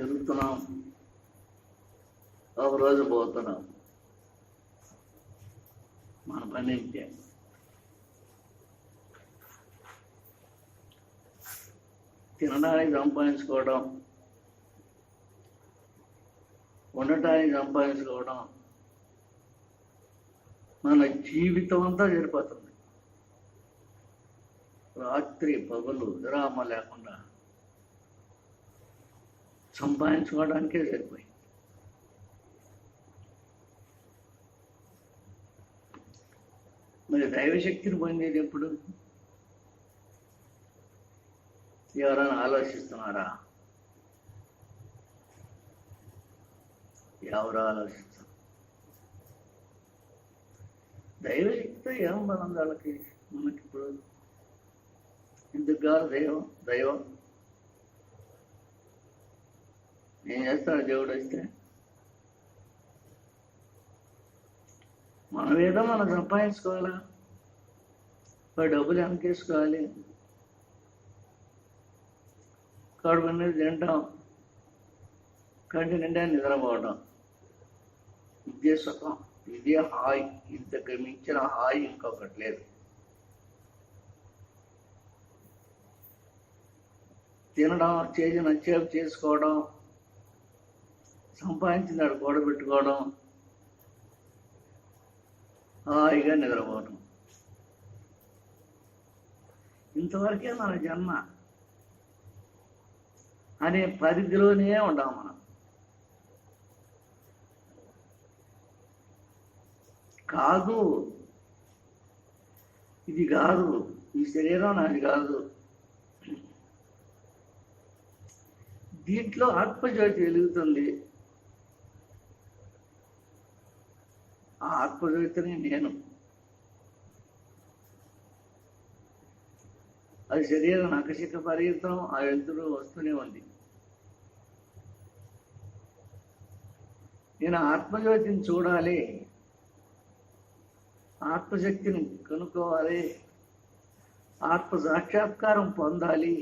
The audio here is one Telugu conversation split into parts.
ఎదుగుతున్నాం, ఒకరోజు పోతున్నాం. మన పని ఇంతే. తినడానికి సంపాదించుకోవడం, ఉండటానికి సంపాదించుకోవడం, మన జీవితం అంతా సరిపోతుంది. రాత్రి పగలు విరామం లేకుండా సంపాదించుకోవడానికే సరిపోయింది. మరి దైవశక్తిని పొందేది ఎప్పుడు? ఎవరైనా ఆలోచిస్తున్నారా? ఎవరు ఆలోచిస్తారు? దైవశక్తితో ఏం బలం వాళ్ళకి? మనకిప్పుడు ఎందుకు కాదు దైవం ఏం చేస్తాడు దేవుడు వస్తే? మనమేదో మనం సంపాదించుకోవాలా, డబ్బులు వెనకేసుకోవాలి, కడుపు అనేది తింటాం, కంటి నిండా నిద్రపోవడం. ఇదే సుఖం, ఇదే హాయి. ఇంతకు మించిన హాయి ఇంకొకటి లేదు. తినడం, చేసి నచ్చేపు చేసుకోవడం, సంపాదించినాడు కూడబెట్టుకోవడం, హాయిగా నిద్రపోవడం. ఇంతవరకే మన జన్మ అనే పరిధిలోనే ఉండాం మనం. కాదు, ఇది కాదు, ఈ శరీరం నాది కాదు. దీంట్లో ఆత్మజ్యోతి వెలుగుతుంది. ఆ ఆత్మజ్యోతిని నేను. అది శరీరం నకశిక పరిగెత్తం, ఆ వెలుతురు వస్తూనే ఉంది. నేను ఆత్మజ్యోతిని చూడాలి, ఆత్మశక్తిని కనుక్కోవాలి, ఆత్మ సాక్షాత్కారం పొందాలి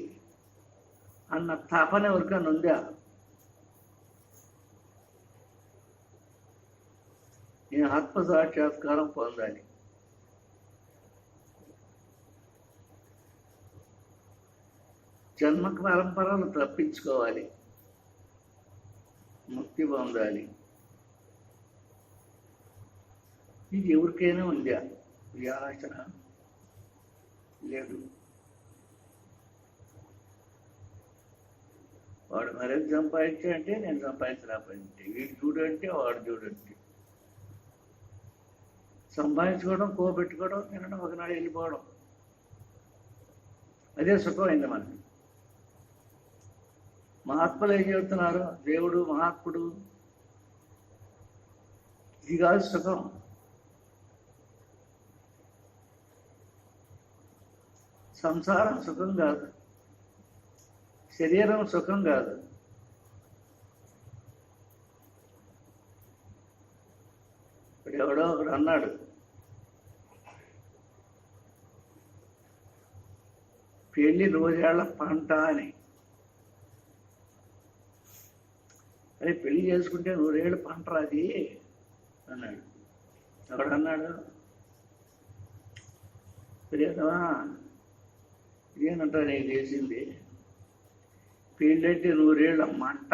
అన్న తపన ఎవరికైనా ఉందా? నేను ఆత్మ సాక్షాత్కారం పొందాలి. జన్మ పరంపరలు తప్పించుకోవాలి, ముక్తి పొందాలి. ఇది ఎవరికైనా ఉందా ఈ ఆలోచన? లేదు. వాడు మరేది సంపాదించాడంటే నేను సంపాదించలేకపోయింటే, వీడు చూడంటే వాడు చూడంటే. సంపాదించుకోవడం, కోపెట్టుకోవడం, తినడం, ఒకనాడు వెళ్ళిపోవడం, అదే సుఖమైంది మనకి. మహాత్ములు ఏం చెబుతున్నారు? దేవుడు మహాత్ముడు, ఇది కాదు సుఖం. సంసారం సుఖం కాదు, శరీరం సుఖం కాదు. ఇప్పుడు ఎవడో ఒకడు అన్నాడు, పెళ్ళి రోజేళ్ల పంట అని. అరే పెళ్లి చేసుకుంటే 100 ఏళ్ళు పంట రాది అన్నాడు. ఎవడన్నాడు? ప్రియతమా, ఇదేనంట నేను చేసింది. పెళ్ళంటే 100 ఏళ్ళ మంట.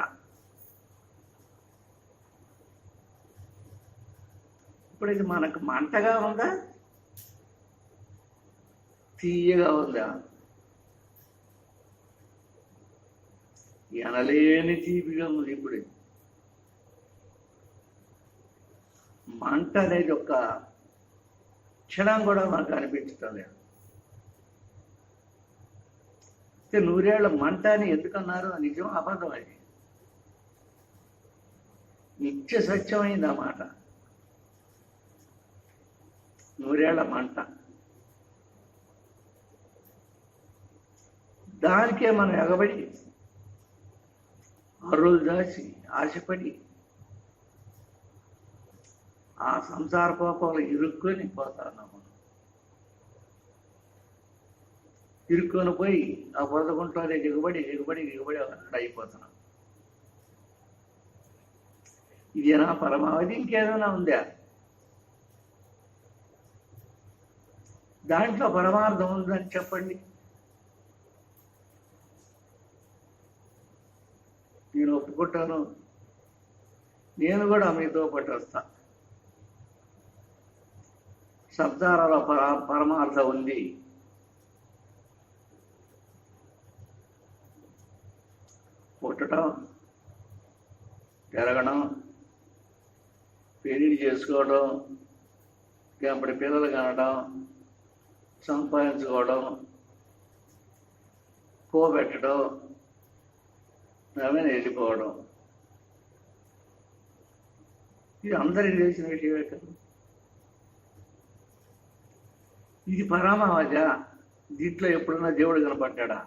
ఇప్పుడు ఇది మనకు మంటగా ఉందా, తీయగా ఉందా? ఎనలేని తీపిగా ఉంది. ఇప్పుడు మంట అనేది ఒక క్షణం కూడా మనకు అనిపించటం లేదు. 100 ఏళ్ల మంట అని ఎందుకన్నారు? నిజం అబద్ధం? అది నిత్య సత్యమైంది ఆ మాట. 100 ఏళ్ల మంట, దానికే మనం ఎగబడి అరువులు దాచి ఆశపడి ఆ సంసార కోపంలో ఇరుక్కొని పోతున్నాం. ఇరుక్కొని పోయి ఆ బురదగుంటలోనే దిగుబడి ఒకనాడు అయిపోతున్నాం. ఇదేనా పరమావధి? ఇంకేదైనా ఉందా? దాంట్లో పరమార్థం ఉందని చెప్పండి. నేను ఒప్పుకుంటాను, నేను కూడా మీతో పాటు వస్తా. శబ్దాలలో పరమార్థం ఉంది. పుట్టడం, పెరగడం, పెళ్లి చేసుకోవడం, అప్పటి పిల్లలు కనడం, సంపాదించుకోవడం, పోబెట్టడం, ఆమెను వెళ్ళిపోవడం, ఇది అందరికీ తెలిసిన విషయమే కదా. ఇది పరమావధి. దీంట్లో ఎప్పుడన్నా దేవుడు కనపడ్డా?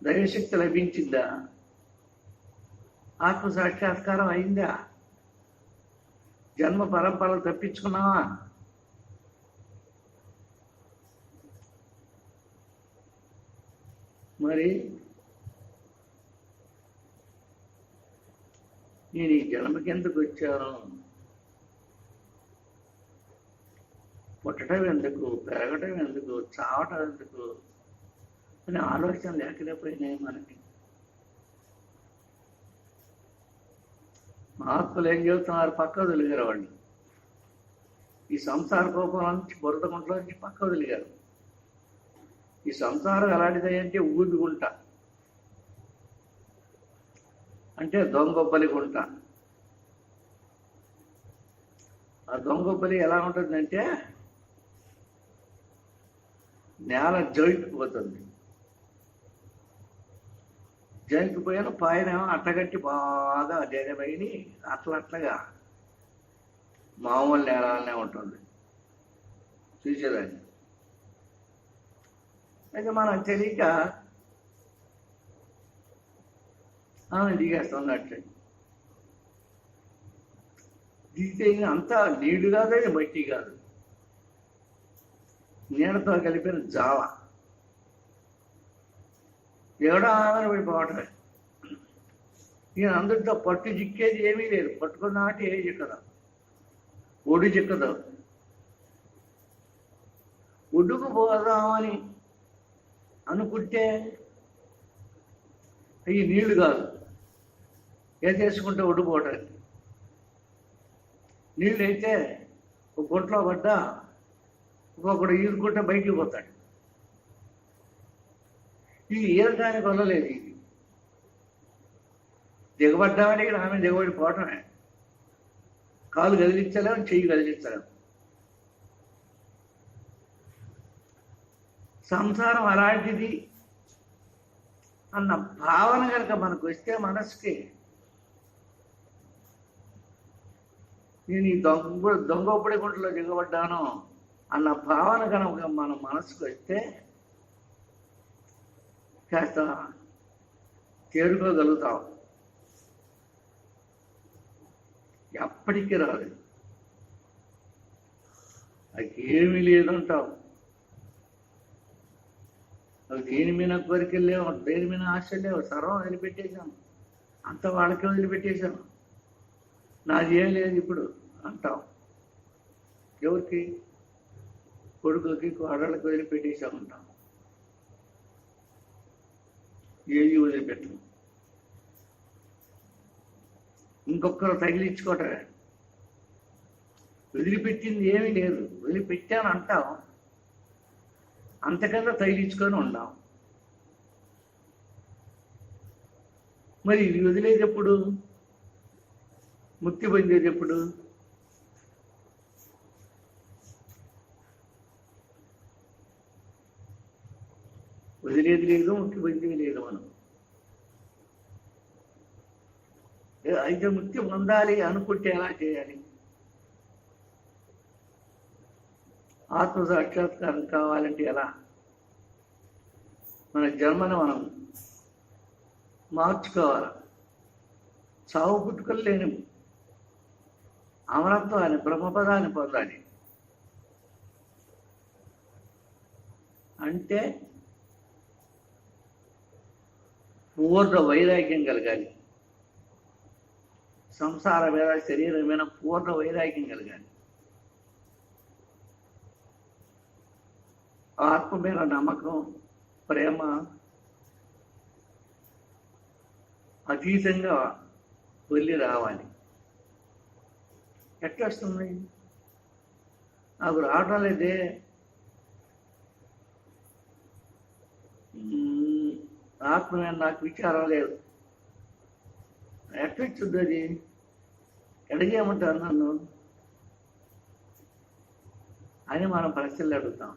దైవశక్తి లభించిందా? ఆత్మ సాక్షాత్కారం అయిందా? జన్మ పరంపరలు తప్పించుకున్నావా? మరి నేను ఈ జన్మకి ఎందుకు వచ్చాను? పుట్టడం ఎందుకు, పెరగటం ఎందుకు, చావటం ఎందుకు అని ఆలోచన లేకపోయినాయి మనకి. మహాత్ములు ఏం చెబుతున్నారు? పక్క వదిలిగారు వాళ్ళు. ఈ సంసార కోపం నుంచి, బురద గుంటలో నుంచి పక్క వదిలిగారు. ఈ సంసారం ఎలాంటిది అంటే ఊదుగుంట, అంటే దొంగొబ్బలి గుంట. ఆ దొంగొబ్బలి ఎలా ఉంటుందంటే నేల జోయిపోతుంది. జంకిపోయిన పైన అట్టగట్టి బాగా డెడబైని అట్లగా మామూలు నేలనే ఉంటుంది చూసేదాన్ని. అయితే మనం తెలియక దిగేస్తున్నట్టు. దిగితే అంతా నీడు కాదు, మట్టి కాదు, నీడతో కలిపిన జావ. ఎవడో ఆమెను పడిపోవటమే. ఈయన అందరితో పట్టు చిక్కేది ఏమీ లేదు. పట్టుకున్న ఆట ఏ చిక్కదు, ఒడి చిక్కదు. ఒడ్డుకు పోదామని అనుకుంటే అవి నీళ్లు కాదు, ఏదేసుకుంటే ఒడ్డుపోవటానికి. నీళ్ళు అయితే ఒక గుంట్లో పడ్డా ఒక్కొక్కడు ఈదుకుంటే బయటికి పోతాడు. ఇది ఈదటానికి వల్లలేదు. ఇది దిగబడ్డామని ఇక్కడ ఆమె దిగబడిపోవటమే. కాలు కదిలించలేము, చెయ్యి కదిలించలేము. సంసారం అలాంటిది అన్న భావన కనుక మనకు వస్తే మనసుకి, నేను ఈ దొంగొప్పడి గుంటలో దిగబడ్డాను అన్న భావన కనుక మన మనసుకు వస్తే కాస్త తేరుకోగలుగుతాం. ఎప్పటికీ రాదు. అది ఏమీ లేదంటావు. అవి దేని మీద కోరికలు లేవు, దేని మీద ఆశలు లేవు. సర్వం వదిలిపెట్టేశాను, అంత వాళ్ళకే వదిలిపెట్టేశాను, నాది ఏం లేదు ఇప్పుడు అంటాం. ఎవరికి? కొడుకులకి, కోడళ్ళకి వదిలిపెట్టేశామంటాం. ఏది వదిలిపెట్టను. ఇంకొకరు తగిలించుకోవటమే. వదిలిపెట్టింది ఏమీ లేదు. వదిలిపెట్టాను అంటాం, అంతకన్నా తగిలించుకొని ఉన్నాం. మరి ఇది వదిలేది ఎప్పుడు? ముక్తి పొందేది ఎప్పుడు? వదిలేది లేదు, ముక్తి పొందేది లేదు. మనం అయితే ముక్తి పొందాలి అనుకుంటే ఎలా చేయాలి? ఆత్మ సాక్షాత్కారం కావాలంటే ఎలా? మన జన్మను మనం మార్చుకోవాలి. చావు పుట్టుకలు లేని అమరత్వాన్ని, బ్రహ్మపదాన్ని పొందాలి. అంటే పూర్ణ వైరాగ్యం కలగాలి. సంసార మీద శరీరం మీద పూర్ణ వైరాగ్యం కలగాలి. ఆత్మ మీద నమ్మకం, ప్రేమ అతీతంగా వెళ్ళి రావాలి. ఎట్లా వస్తుంది? నాకు రావడం లేదే. ఆత్మ మీద నాకు విచారం లేదు. ఎట్లా వచ్చింది అది? ఎడగేయమంటారు నన్ను అని మనం ప్రశ్నలు అడుగుతాం.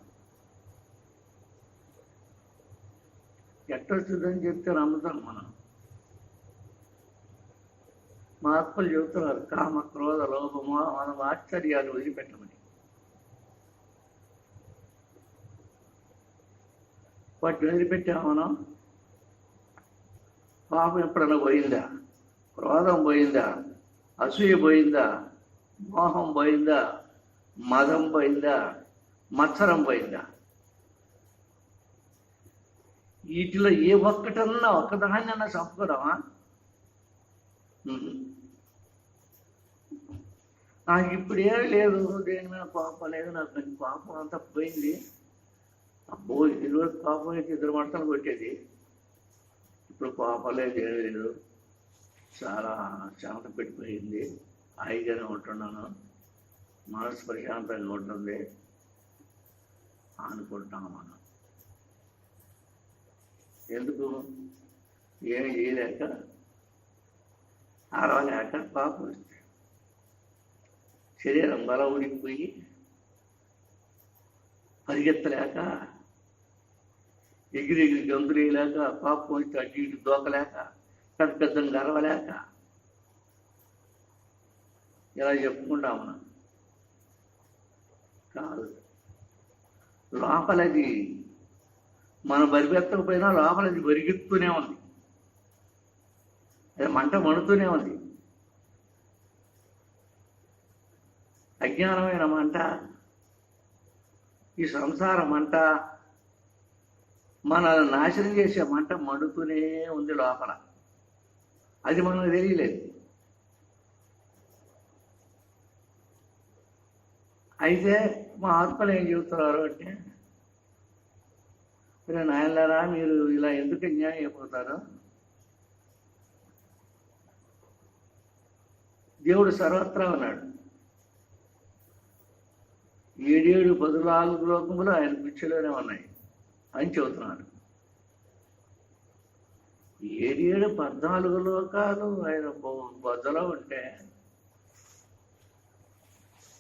ఎట్టొచ్చిందని చెప్తే నమ్ముతాం మనం. మా ఆత్మలు చెబుతున్నారు కామ, క్రోధ, లోభము, మనం ఆశ్చర్యాలు వదిలిపెట్టమని. వాటిని వదిలిపెట్టాము మనం. పాపం ఎప్పుడన్నా పోయిందా? క్రోధం పోయిందా? అసూయ పోయిందా? మోహం పోయిందా? మదం పోయిందా? మత్సరం పోయిందా? వీటిలో ఏ ఒక్కటన్నా ఒక్కదాన్నన్నా చంపుకోవడమా? నాకు ఇప్పుడు ఏం లేదు, దేని మీద కోపం లేదు, నాకు కోపం అంతా పోయింది. అబ్బో ఈరోజు కోపం అయితే 2 మడతలు కొట్టేది, ఇప్పుడు కోపం లేదు, ఏం లేదు, చాలా శాంత పెట్టిపోయింది, హాయిగానే ఉంటున్నాను, మనసు ప్రశాంతంగా ఉంటుంది అనుకుంటాం మనం. ఎందుకు? ఏమి చేయలేక, అరవలేక, పాపం వస్తే శరీరం బల ఉడికిపోయి పరిగెత్తలేక, ఎగిరి గంతులేయలేక, పాపం వస్తే అటు ఇటు దోకలేక, పెద్ద పెద్దగా గర్వలేక ఇలా చెప్పుకుంటాం మనం. కాదు, లోపలది మనం బరిపెత్తకపోయినా లోపలది బరిగెత్తుతూనే ఉంది. అది మంట మండుతూనే ఉంది. అజ్ఞానమైన మంట, ఈ సంసార మంట, మనల్ని నాశనం చేసే మంట మండుతూనే ఉంది లోపల. అది మనకు తెలియలేదు. అయితే మా ఆత్మలు ఏం చెబుతున్నారు అంటే, నాయనలారా మీరు ఇలా ఎందుకు అన్యాయం అయిపోతారు? దేవుడు సర్వత్రా ఉన్నాడు. 7 14 లోకములు ఆయన పిచ్చిలోనే ఉన్నాయి అని చెబుతున్నాడు. 7 14 లోకాలు ఆయన బొద్దలో ఉంటే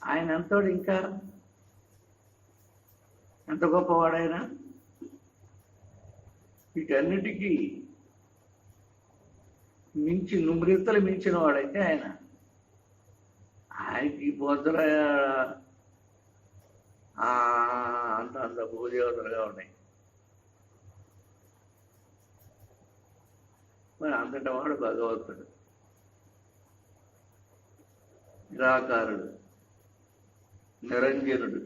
ఆయన ఎంతోడు, ఇంకా ఎంత గొప్పవాడైనా. వీటన్నిటికీ మించి 9 మించిన వాడైతే ఆయనకి బొద్దల అంత భూదేవతలుగా ఉన్నాయి. మరి అంతటి వాడు భగవంతుడు, నిరాకారుడు, నిరంజనుడు,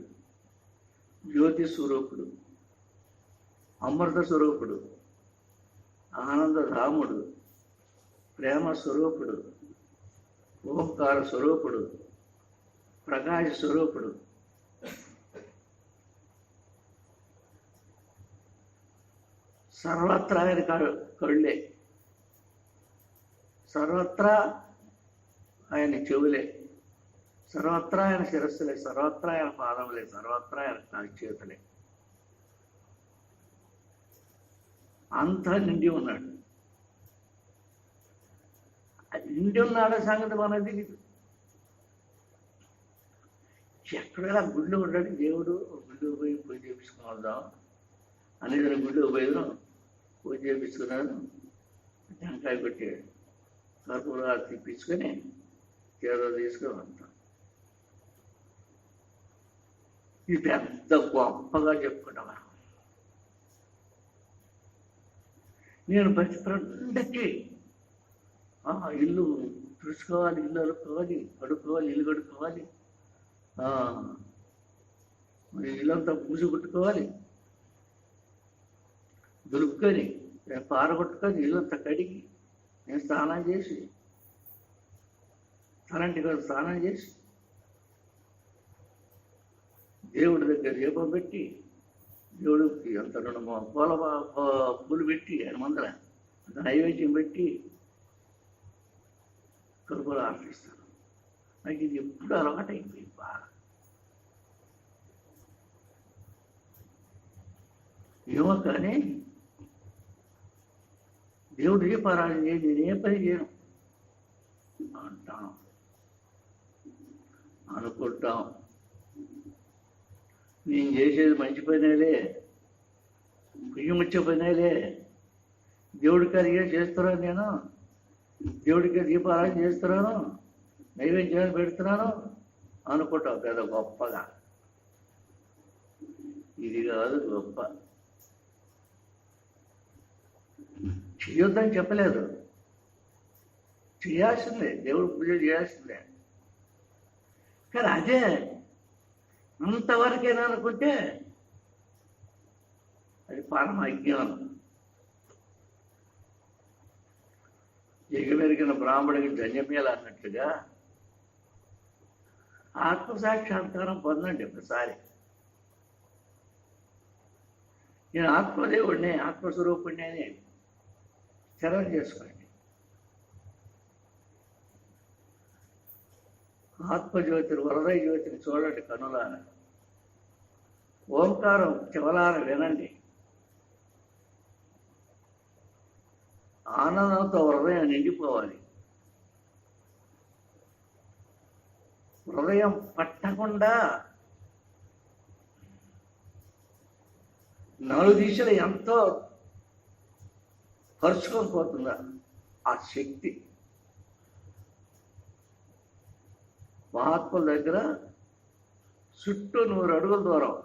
జ్యోతి స్వరూపుడు, అమృత స్వరూపుడు, ఆనందధాముడు, ప్రేమ స్వరూపుడు, ఓంకార స్వరూపుడు, ప్రకాశ స్వరూపుడు, సర్వత్రా ఆయన కళ్ళే, సర్వత్రా ఆయన చెవులే, సర్వత్రా ఆయన శిరస్సులే, సర్వత్రా ఆయన పాదములే, సర్వత్రా ఆయన చేతులే. అంతా నిండి ఉన్నాడు. నిండి ఉన్నాడు సంగతి మనది తెలియదు. ఎక్కడైనా గుళ్ళు ఉన్నాడు దేవుడు, గుళ్ళు పోయి పూజ చేపించుకుని వద్దాం అనేది, గుళ్ళు పోయాను, పూజ చేయించుకున్నాను, టెంకాయ కొట్టాడు, కర్పూరాలు తిప్పించుకొని చేలో తీసుకొని వస్తాం. ఇది పెద్ద గొప్పగా చెప్పుకుంటాం. నేను ప్రతి పండక్కి ఇల్లు తుడుచుకోవాలి, ఇల్లు అడుక్కోవాలి, కడుక్కోవాలి, ఇల్లు కడుక్కోవాలి, ఇల్లంతా పూజ కొట్టుకోవాలి, దులుపుకొని పారగొట్టుకొని ఇల్లంతా కడిగి నేను స్నానం చేసి అలాంటి కదా స్నానం చేసి దేవుడి దగ్గర దీపం పెట్టి దేవుడికి అంత 2 పూలు పెట్టి ఆయన ముందర అంత నైవేద్యం పెట్టి కడుపులో ఆర్పిస్తాను. నాకు ఇది ఎప్పుడు అలవాటైపోయింది బాగా. ఏమో కానీ దేవుడు దీపారాధన చేసి నేనే పని చేయను అంటాం, అనుకుంటాం. నేను చేసేది మంచి పనేలే, పుయ్యముచ్చే పనేలే, దేవుడికి అడిగే చేస్తున్నాను, నేను దేవుడికి దీపారాధన చేస్తున్నాను, నైవేద్యాన్ని పెడుతున్నాను అనుకుంటాం పెద్ద గొప్పగా. ఇది కాదు గొప్ప. చేయొద్దని చెప్పలేదు, చేయాల్సిందే, దేవుడు పూజ చేయాల్సిందే. కానీ అదే అంతవరకేనా అనుకుంటే అది పరమ అజ్ఞానం. ఎగమెరిగిన బ్రాహ్మడికి ధన్యమేల అన్నట్టుగా ఆత్మసాక్షాత్కారం పొందండి ఒకసారి. నేను ఆత్మదేవుడిని, ఆత్మస్వరూపుడిని అని చరణ చేసుకోండి. ఆత్మజ్యోతిని, వరదయ జ్యోతిని చూడండి కనులాన. ఓంకారం చెవలాన వినండి. ఆనందంతో హృదయం నిండిపోవాలి. హృదయం పట్టకుండా 4 దిశలు ఎంతో పరుచుకొని పోతుందా ఆ శక్తి. మహాత్ముల దగ్గర చుట్టూ 100 అడుగుల దూరం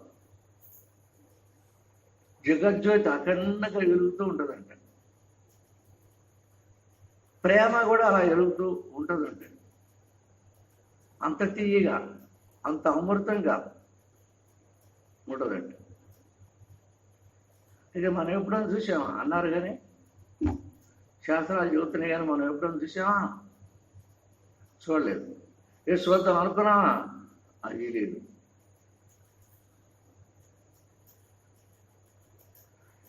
జగజ్యోతి అఖండంగా వెలుగుతూ ఉంటుందంట. ప్రేమ కూడా అలా వెలుగుతూ ఉంటుందంట. అంత తీయగా, అంత అమృతంగా ఉంటుందంట. ఇది మనం ఎప్పుడైనా చూసామా? అన్నారు కానీ శాస్త్రాలు చెబుతున్నాయి కానీ మనం ఎప్పుడైనా చూసామా? చూడలేదు. చూద్దాం అనుకున్నావా? అది లేదు.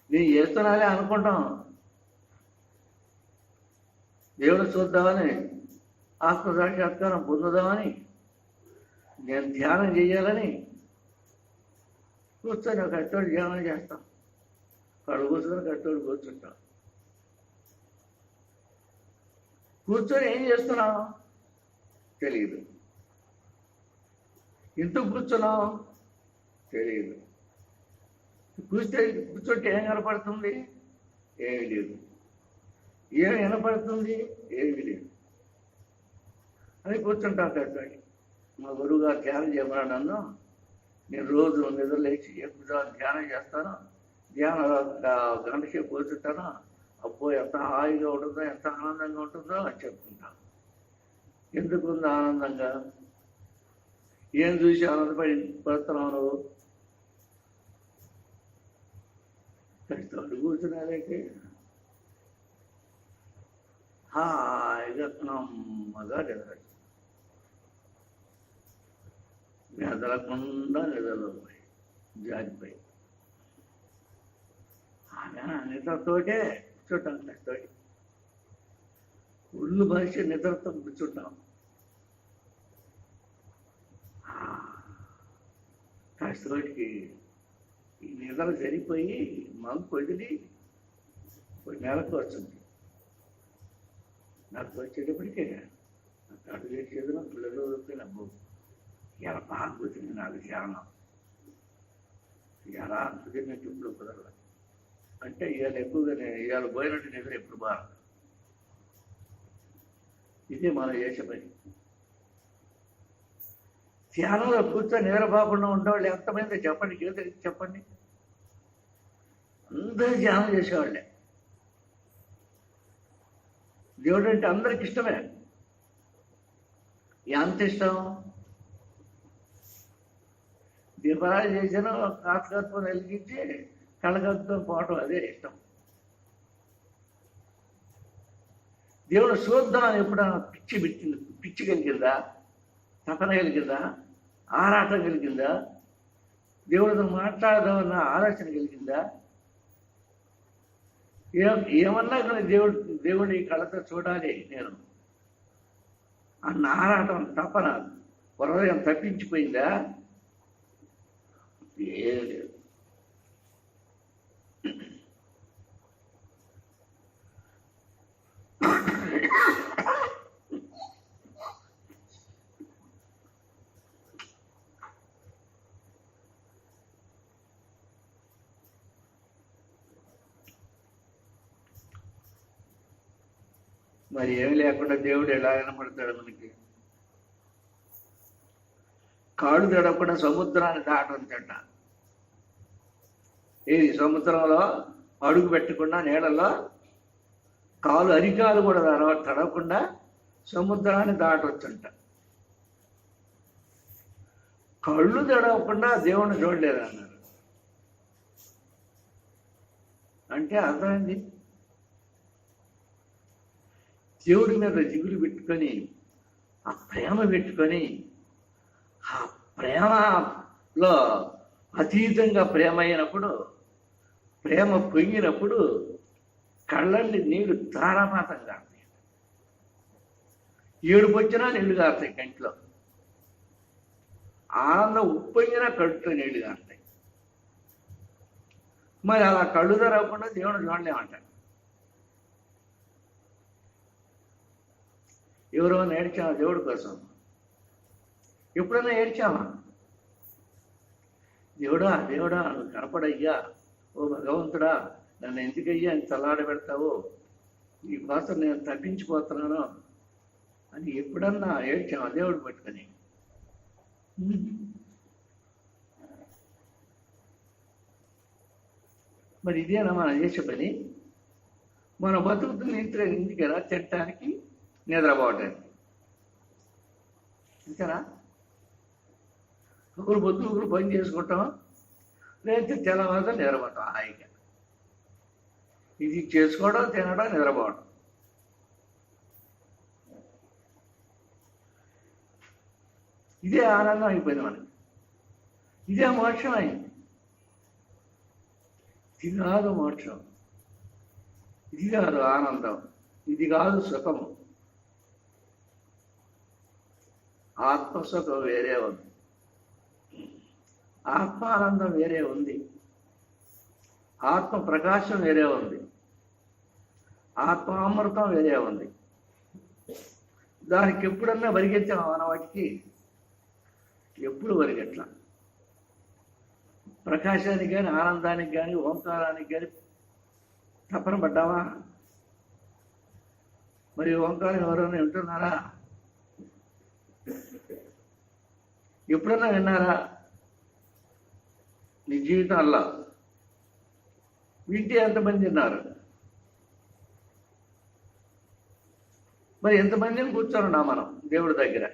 నేను చేస్తున్నానే అనుకుంటాం. దేవుడు చూద్దామని, ఆత్మసాక్షాత్కారం పొందుదామని, నేను ధ్యానం చేయాలని కూర్చొని ఒక కట్టోడు ధ్యానం చేస్తాం. కళ్ళు కూర్చొని కట్టోడు కూర్చుంటాం. కూర్చొని ఏం చేస్తున్నావు తెలియదు. ఎందుకు కూర్చున్నావు తెలియదు. కూర్చుంటే ఏం కనపడుతుంది? ఏమీ లేదు. ఏం వినపడుతుంది? ఏమీ లేదు. అది కూర్చుంటాను కట్టండి. మా గురువు గారు ధ్యానం చేయమన్నాడు నన్ను. నేను రోజు నిద్ర లేచి ఎప్పుడు ధ్యానం చేస్తాను. ధ్యానం గంట సేపు కూర్చుంటాను. అబ్బో ఎంత హాయిగా ఉంటుందో, ఎంత ఆనందంగా ఉంటుందో అని చెప్పుకుంటాను. ఎందుకు ఉంది ఆనందంగా? ఏం చూసి పడుతున్నావు నువ్వు? కష్టపడి కూర్చున్నారైతే హాయిగా నమ్మగా నిద్రపోయి మెదలకుండా నిద్రపోయి జారిపోయి ఆమె నిద్రతోటే కూర్చుంటాం. కష్టపడి ఒళ్ళు మనిషి నిద్రతో కూర్చుంటాం. కష్టపడికి ఈ నిద్ర సరిపోయి మంకు వదిలి నెలకు వచ్చింది. నాకు వచ్చేటప్పటికే అటు చేసేది నా పిల్లలు అబ్బో ఎలా బాగా కూర్చుంది నాకు ధ్యానం. ఎలా కుదిరినట్టు ఇప్పుడు కుదరదు. అంటే ఇవాళ ఎక్కువగా ఇవాళ పోయినట్టు నిద్ర ఎప్పుడు బాగా. ఇదే మనం చేసే పని. ధ్యానంలో కూర్చొని నిద్రపోకుండా ఉండేవాళ్ళు ఎంతమంది చెప్పండి? చెప్పండి. అందరూ ధ్యానం చేసేవాళ్ళే. దేవుడు అంటే అందరికి ఇష్టమే. ఎంత ఇష్టం? దీపారాధన చేసాను, కాస్కర్పం వెలిగించి కళ్ళగత్తుకొని పోవటం అదే ఇష్టం. దేవుడు చూద్దామని ఎప్పుడైనా పిచ్చి కలిగిందా, తపన కలిగిందా, ఆరాటం కలిగిందా, దేవుడితో మాట్లాడదామన్న ఆలోచన కలిగిందా? ఏమన్నా కానీ దేవుడి కళ్ళతో చూడాలి నేను అన్న ఆరాటం, తపన, హృదయం తప్పించిపోయిందా? ఏం లేదు. మరి ఏమి లేకుండా దేవుడు ఎలా కనపడతాడు మనకి? కాళ్ళు తడకుండా సముద్రాన్ని దాటంతట. ఏది సముద్రంలో అడుగు పెట్టకుండా నీళ్ళలో అరికాలు కూడా తడవకుండా సముద్రాన్ని దాటొచ్చంట. కళ్ళు తడవకుండా దేవుణ్ణి చూడలేరు అన్నారు. అంటే అర్థమైంది, దేవుడి మీద దిగులు పెట్టుకొని, ఆ ప్రేమ పెట్టుకొని, ఆ ప్రేమలో అతీతంగా ప్రేమ అయినప్పుడు, ప్రేమ పొంగినప్పుడు కళ్ళల్ని నీళ్లు ధారాపాతం కాస్తాయి. ఏడుపు వచ్చినా నీళ్లు కాస్తాయి కంట్లో, ఆనందం ఉప్పొంగినా కడుపుతో నీళ్లు కాస్తాయి. మరి అలా కళ్ళు తెరవకుండా దేవుడు చూడలేమంటారు. ఎవరో ఏడ్చామా దేవుడి కోసం? ఎప్పుడైనా ఏడ్చామా? దేవుడా నువ్వు కనపడయ్యా, ఓ భగవంతుడా నన్ను ఎందుకయ్యా అని తలాడ పెడతావో, ఈ కోసం నేను తప్పించిపోతున్నాను అని ఎప్పుడన్నా ఏడ్చామా దేవుడు పట్టుకొని? మరి ఇదేనా మనం చేసే పని? మన బతుకుతున్న ఇంటికి తినటానికి, నిద్రపోవటానికి, అంతేనా? ఒకరు పొద్దులు పని చేసుకుంటాం, లేకపోతే తెల్లవారుతో నిద్రపోతాం హాయిగా. ఇది చేసుకోవడం, తినడం, నిద్రపోవడం. ఇదే ఆనందం అయిపోయింది మనకి, ఇదే మోక్షం అయింది. ఇది కాదు మోక్షం, ఇది కాదు ఆనందం, ఇది కాదు సుఖము. ఆత్మసుఖం వేరే ఉంది, ఆత్మానందం వేరే ఉంది, ఆత్మ ప్రకాశం వేరే ఉంది, ఆత్మామృతం వేరే ఉంది. దానికి ఎప్పుడన్నా పరిగెత్తాం మన వాటికి? ఎప్పుడు పరిగెట్ల. ప్రకాశానికి కానీ, ఆనందానికి కానీ, ఓంకారానికి కానీ తపన పడ్డావా? మరి ఓంకారం ఎవరైనా వింటున్నారా? ఎప్పుడన్నా విన్నారా? నీ జీవితంలో వింటే ఎంతమంది విన్నారు? మరి ఎంతమందిని కూర్చోనున్నా మనం దేవుడి దగ్గర?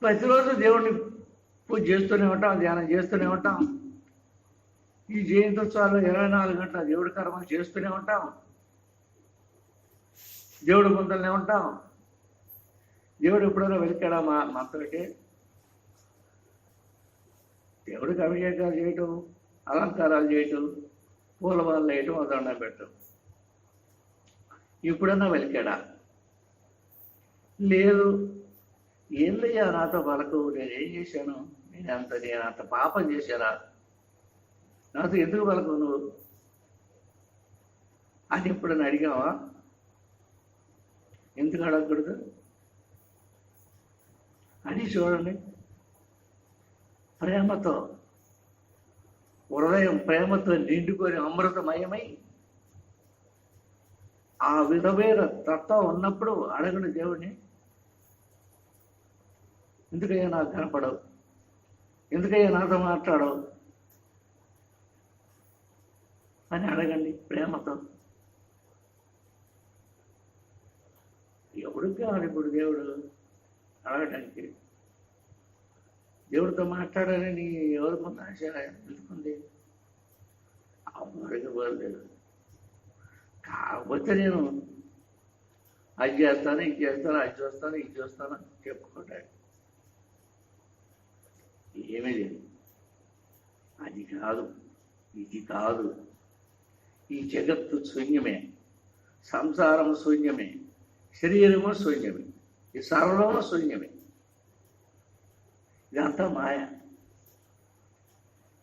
ప్రతిరోజు దేవుడిని పూజ చేస్తూనే ఉంటాం, ధ్యానం చేస్తూనే ఉంటాం. ఈ జయంతోత్సవాలు 24 గంటల దేవుడి కర్మలు చేస్తూనే ఉంటాం, దేవుడి ముందరనే ఉంటాం. దేవుడు ఎప్పుడైనా వెలికాడా మనతోటి? దేవుడికి అభిషేకాలు చేయటం, అలంకారాలు చేయటం, పూలమాలలు వేయటం, దండం పెట్టడం ఎప్పుడన్నా వెలికాడా? లేదు. ఏందయ్యా నాతో పలకు, నేనేం చేశాను? నేను అంత పాపం చేశానా? నాతో ఎందుకు పలకు నువ్వు అని ఎప్పుడన్నా అడిగావా? ఎందుకు అడగకూడదు అని చూడండి. ప్రేమతో, హృదయం ప్రేమతో నిండుకొని అమృతమయమై ఆ విధమైన తత్వం ఉన్నప్పుడు అడగడు దేవుడిని, ఎందుకయ్యా నాకు కనపడవు, ఎందుకయ్యా నాతో మాట్లాడవు అని అడగండి ప్రేమతో. ఎవడికి కావాలి ఇప్పుడు దేవుడు అడగటానికి? దేవుడితో మాట్లాడాలని ఎవరి ముందు ఆశ ఎందుకుంది? అడిగలేదు. కాకపోతే నేను అది చేస్తాను, ఇది చేస్తాను, అది చూస్తాను, ఇది చూస్తాను చెప్పుకుంటాడు. ఏమీ లేదు. అది కాదు, ఇది కాదు. ఈ జగత్తు శూన్యమే, సంసారం శూన్యమే, శరీరము శూన్యమే, ఈ సర్వము శూన్యమే. ఇదంతా మాయ.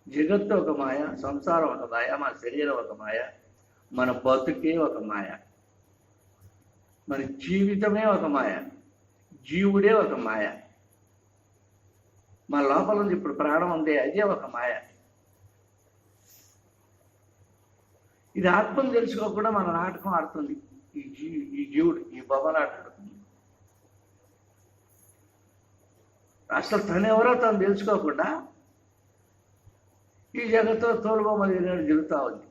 జగత్తు ఒక మాయ, సంసారం ఒక మాయ, మన శరీరం ఒక మాయ, మన బతుకే ఒక మాయ, మన జీవితమే ఒక మాయ, జీవుడే ఒక మాయ. మన లోపల ఉంది ఇప్పుడు ప్రాణం ఉంది, అదే ఒక మాయ. ఇది ఆత్మను తెలుసుకోకుండా మన నాటకం ఆడుతుంది ఈ జీవుడు, ఈ బొమ్మలాట ఆడుతుంది. అసలు తనెవరో తను తెలుసుకోకుండా ఈ జగత్తులో తోలుబొమ్మ జరుగుతూ ఉంది.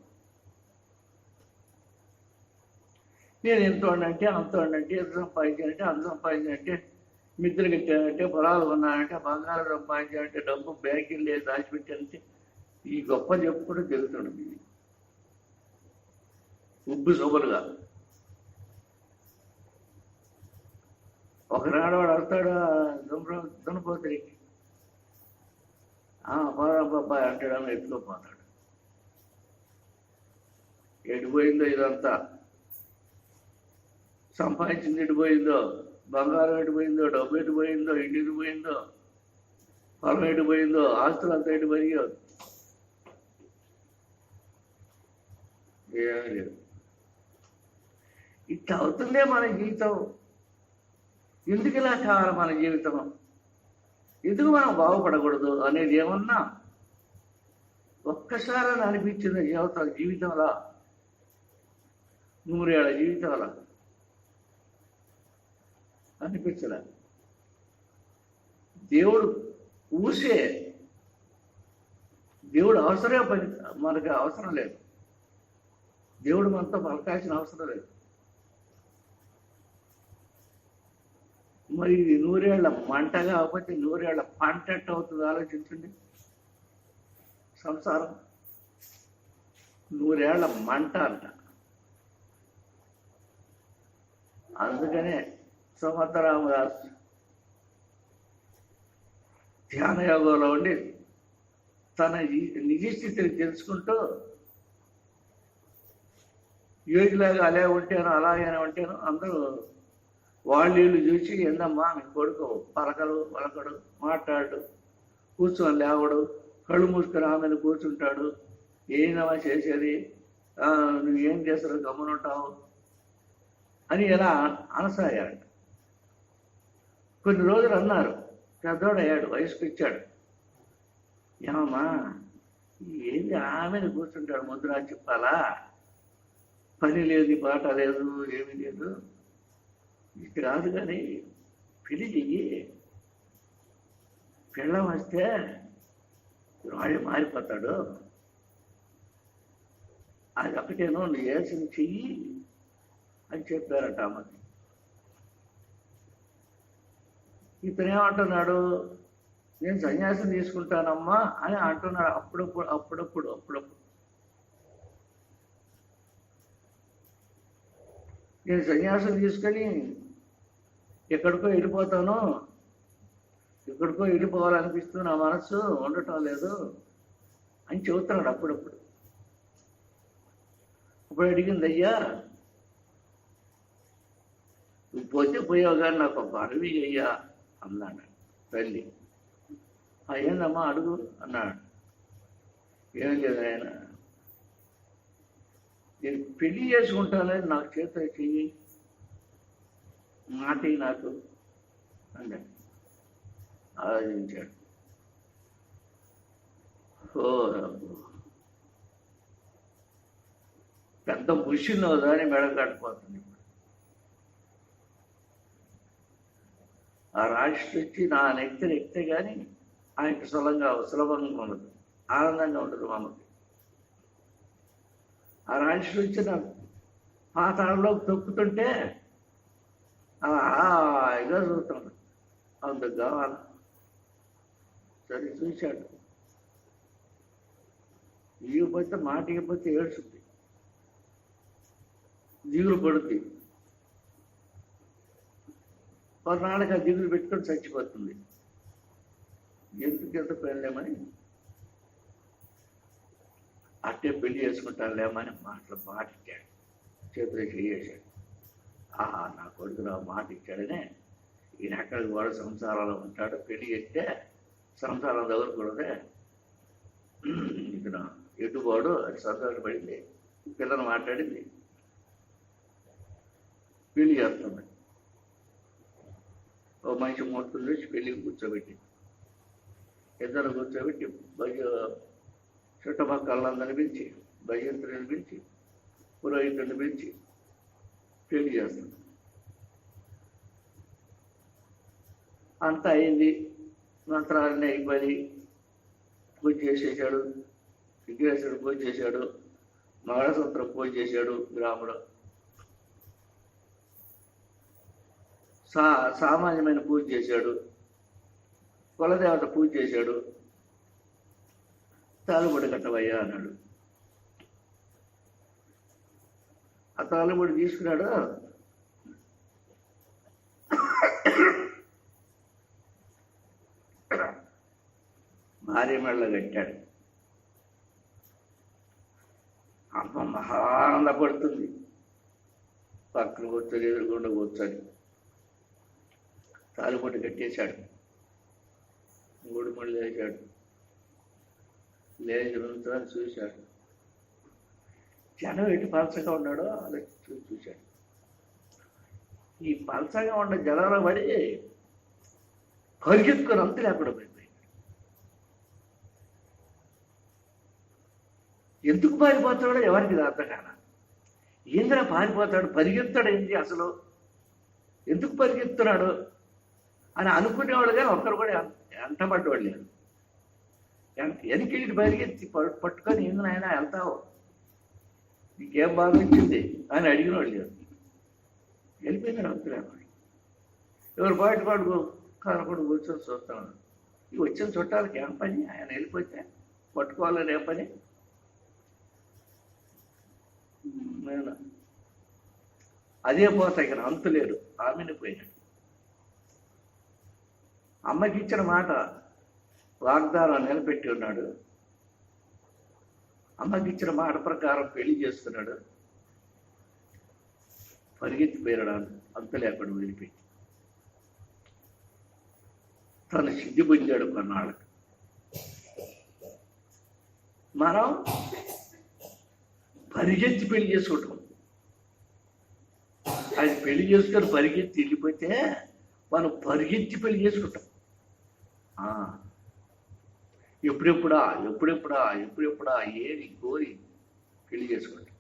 నేను ఎంత అంటే అంత అంటే, ఎంత సంపాదించానంటే అంత సంపాదించానంటే, మిద్దెలు కట్టానంటే, పొలాలు కొన్నానంటే, బంగారం సంపాదించానంటే, డబ్బు బ్యాంకులు లేదు దాచిపెట్టానంటే, ఈ గొప్ప చెప్పుకుంటూ జరుగుతుండదు. ఇది ఉబ్బు సొబలుగా. ఒకనాడు వాడు వస్తాడు దున్నపోతుడికి, బాబాయ్ అంటాడని ఎత్తుకోపోతాడు. ఎడిపోయిందో ఇదంతా, సంపాదించింది ఎడిపోయిందో, బంగారం ఎడిపోయిందో, డబ్బు ఎడిపోయిందో, ఇంటి ఎడిపోయిందో, పొలం ఎడిపోయిందో, ఆస్తులు అంతా ఎడిపోయో ఏమీ లేదు. ఇట్లా అవుతుందే మన జీవితం. ఎందుకు ఇలా కావాలి మన జీవితం? ఎందుకు మనం బాగుపడకూడదు అనేది ఏమన్నా ఒక్కసారి అనిపించింది జీవితంలో, 100 ఏళ్ల జీవితంలో అనిపించలే. దేవుడు ఊసే, దేవుడు అవసరమే మనకు అవసరం లేదు. దేవుడు మనతో పలకాల్సిన అవసరం లేదు. మరి 100 ఏళ్ల మంట కాకపోతే 100 ఏళ్ల పంట ఎట్ట అవుతుందో ఆలోచించండి. సంసారం 100 ఏళ్ల మంట అంట. అందుకనే సమర్థరామదాసు ధ్యాన యోగంలో ఉండి తన నిజస్థితిని తెలుసుకుంటూ, యోగిలాగా అలా ఉంటాను అలాగే ఉంటాను, అందరూ వాళ్ళు చూసి ఏందమ్మా మీ కొడుకు పలకడు మాట్లాడు, కూర్చొని లేవడు, కళ్ళు మూసుకొని ఆమె కూర్చుంటాడు, ఏందమ్మా చేసేది, నువ్వేం చేస్తావు గమనుంటావు అని ఎలా అనసాగాడు. కొన్ని రోజులు అన్నారు. పెద్దోడయ్యాడు, వయసుకు ఇచ్చాడు. ఏమమ్మా ఏంది ఆమెను కూర్చుంటాడు, ముద్ర చెప్పాలా, పని లేదు, పాట లేదు, ఏమీ లేదు, ఇది రాదు కానీ పెళ్లి చెయ్యి, పిల్లం వస్తే వాడే మారిపోతాడు, అది ఒకటేనో నువ్వు వేసిన చెయ్యి అని చెప్పారట అమ్మకి. ఇతనేమంటున్నాడు, నేను సన్యాసం తీసుకుంటానమ్మా అని అంటున్నాడు అప్పుడప్పుడు. నేను సన్యాసం తీసుకొని ఎక్కడికో వెళ్ళిపోవాలనిపిస్తూ నా మనస్సు ఉండటం లేదు అని చెబుతున్నాడు అప్పుడప్పుడు. అప్పుడు అడిగింది, అయ్యా నువ్వు పోయావు కానీ నాకు ఒక అడవి అయ్యా అన్నాడు తల్లి. అయ్యిందమ్మా అడుగు అన్నాడు. ఏం లేదు ఆయన, నేను పెళ్లి చేసుకుంటానని నాకు చేత చెయ్యి, మాట నాకు అన్నాడు. ఆలోచించాడు. పెద్ద బుషిన్నో దాన్ని మెడగట్టిపోతుంది. ఆ రాశి వచ్చి నా నెక్కితే కానీ ఆయనకు సులభంగా ఉండదు, ఆనందంగా ఉండదు. మామకి ఆ రాశి వచ్చిన పాతాళంలోకి తొక్కుతుంటే హాయిగా చూస్తాడు. అందుకు కావాలి. సరే చూశాడు. ఇవ్వకపోతే మాట ఇవ్వకపోతే ఏడుస్తుంది. దిగులు పడుద్ది. కొన్నాళ్ళకి ఆ దిగులు పెట్టుకొని చచ్చిపోతుంది. ఎందుకు పెళ్ళలేమని అట్టే పెళ్లి చేసుకుంటానులేమని మాట ఇచ్చాడు. చేతిలో చేసాడు. ఆహా, నా కొడుకు నా మాట ఇచ్చాడనే ఈయన ఎక్కడికి వాడు సంసారంలో ఉంటాడు, పెళ్లి చేస్తే సంసారం దగ్గరకూడదే, ఇక్కడ ఎటుపోడు అది సంతోషపడింది. పిల్లని మాట్లాడింది, పెళ్లి చేస్తుంది. ఓ మనిషి మొత్తం వచ్చి పెళ్లికి కూర్చోబెట్టి, ఇద్దరు కూర్చోబెట్టి చుట్టుపక్కలందరిని పిలిచి, భజంతుని పిలిచి, పురోహితుడిని పిలిచి పెళ్లి చేస్తుంది. అంతా అయింది. మంత్రాలన్నీ అయిపోయి పూజ చేసేసాడు. విఘ్నేశ్వరుడు పూజ చేశాడు. మంగళసూత్రం పూజ చేశాడు. గ్రాముడు సామాన్యమైన పూజ చేశాడు. కులదేవత పూజ చేశాడు. తాలుబడి కట్టవయ్యా అన్నాడు. ఆ తాలుబడి తీసుకున్నాడు. భార్య మెడలో కట్టాడు. అమ్మ మహానందపడుతుంది. పక్కన కూర్చొని ఎదురుకుండా కూర్చొని తాలుబడి కట్టేశాడు. గుడిమడి లేచాడు. లేచి నుంచుని చూశాడు. జనం ఎటు పలసగా ఉన్నాడో అలా చూశాడు. ఈ పలసగా ఉన్న జనంలో పడి పరిగెత్తుకొని అంత లేకుండా పడిపోయింది. ఎందుకు పారిపోతాడో ఎవరికి అర్థం కాన. ఏంద్రా పారిపోతాడు, పరిగెత్తాడు ఏంటి అసలు, ఎందుకు పరిగెత్తున్నాడు అని అనుకునేవాడు. కానీ ఒక్కరు కూడా ఎంటబడ్డవాడు లేదు. వెనకెళ్ళి పరిగెత్తి పట్టుకొని ఏంది నాయన వెళ్తావు, నీకేం బాధ వచ్చింది అని అడిగినవాడు లేదు. వెళ్ళిపోయినాడు అంతలేవాడు. ఎవరు బయటపడు కనపడి కూర్చొని చూస్తాను. ఇవి వచ్చిన చుట్టాలకి ఏం పని, ఆయన వెళ్ళిపోతే పట్టుకోవాలని ఏం పని. నేను అదే పోతా ఇక్కడ అంతు లేడు. ఆమెను పోయినాడు. అమ్మకి ఇచ్చిన మాట వాగ్దానం నిలబెట్టి ఉన్నాడు. అమ్మకి ఇచ్చిన మాట ప్రకారం పెళ్లి చేస్తున్నాడు. పరిగెత్తిపోయాడు. అంత లేకుండా వదిలిపెట్టి తను సిద్ధి పొందాడు కొన్నాళ్ళకి. మనం పరిగెత్తి పెళ్లి చేసుకుంటాం. అది పెళ్లి చేసుకొని పరిగెత్తి వెళ్ళిపోతే మనం పరిగెత్తి పెళ్లి చేసుకుంటాం. ఎప్పుడెప్పుడా ఎప్పుడెప్పుడా ఎప్పుడెప్పుడా ఏది కోరి పెళ్లి చేసుకుంటాం.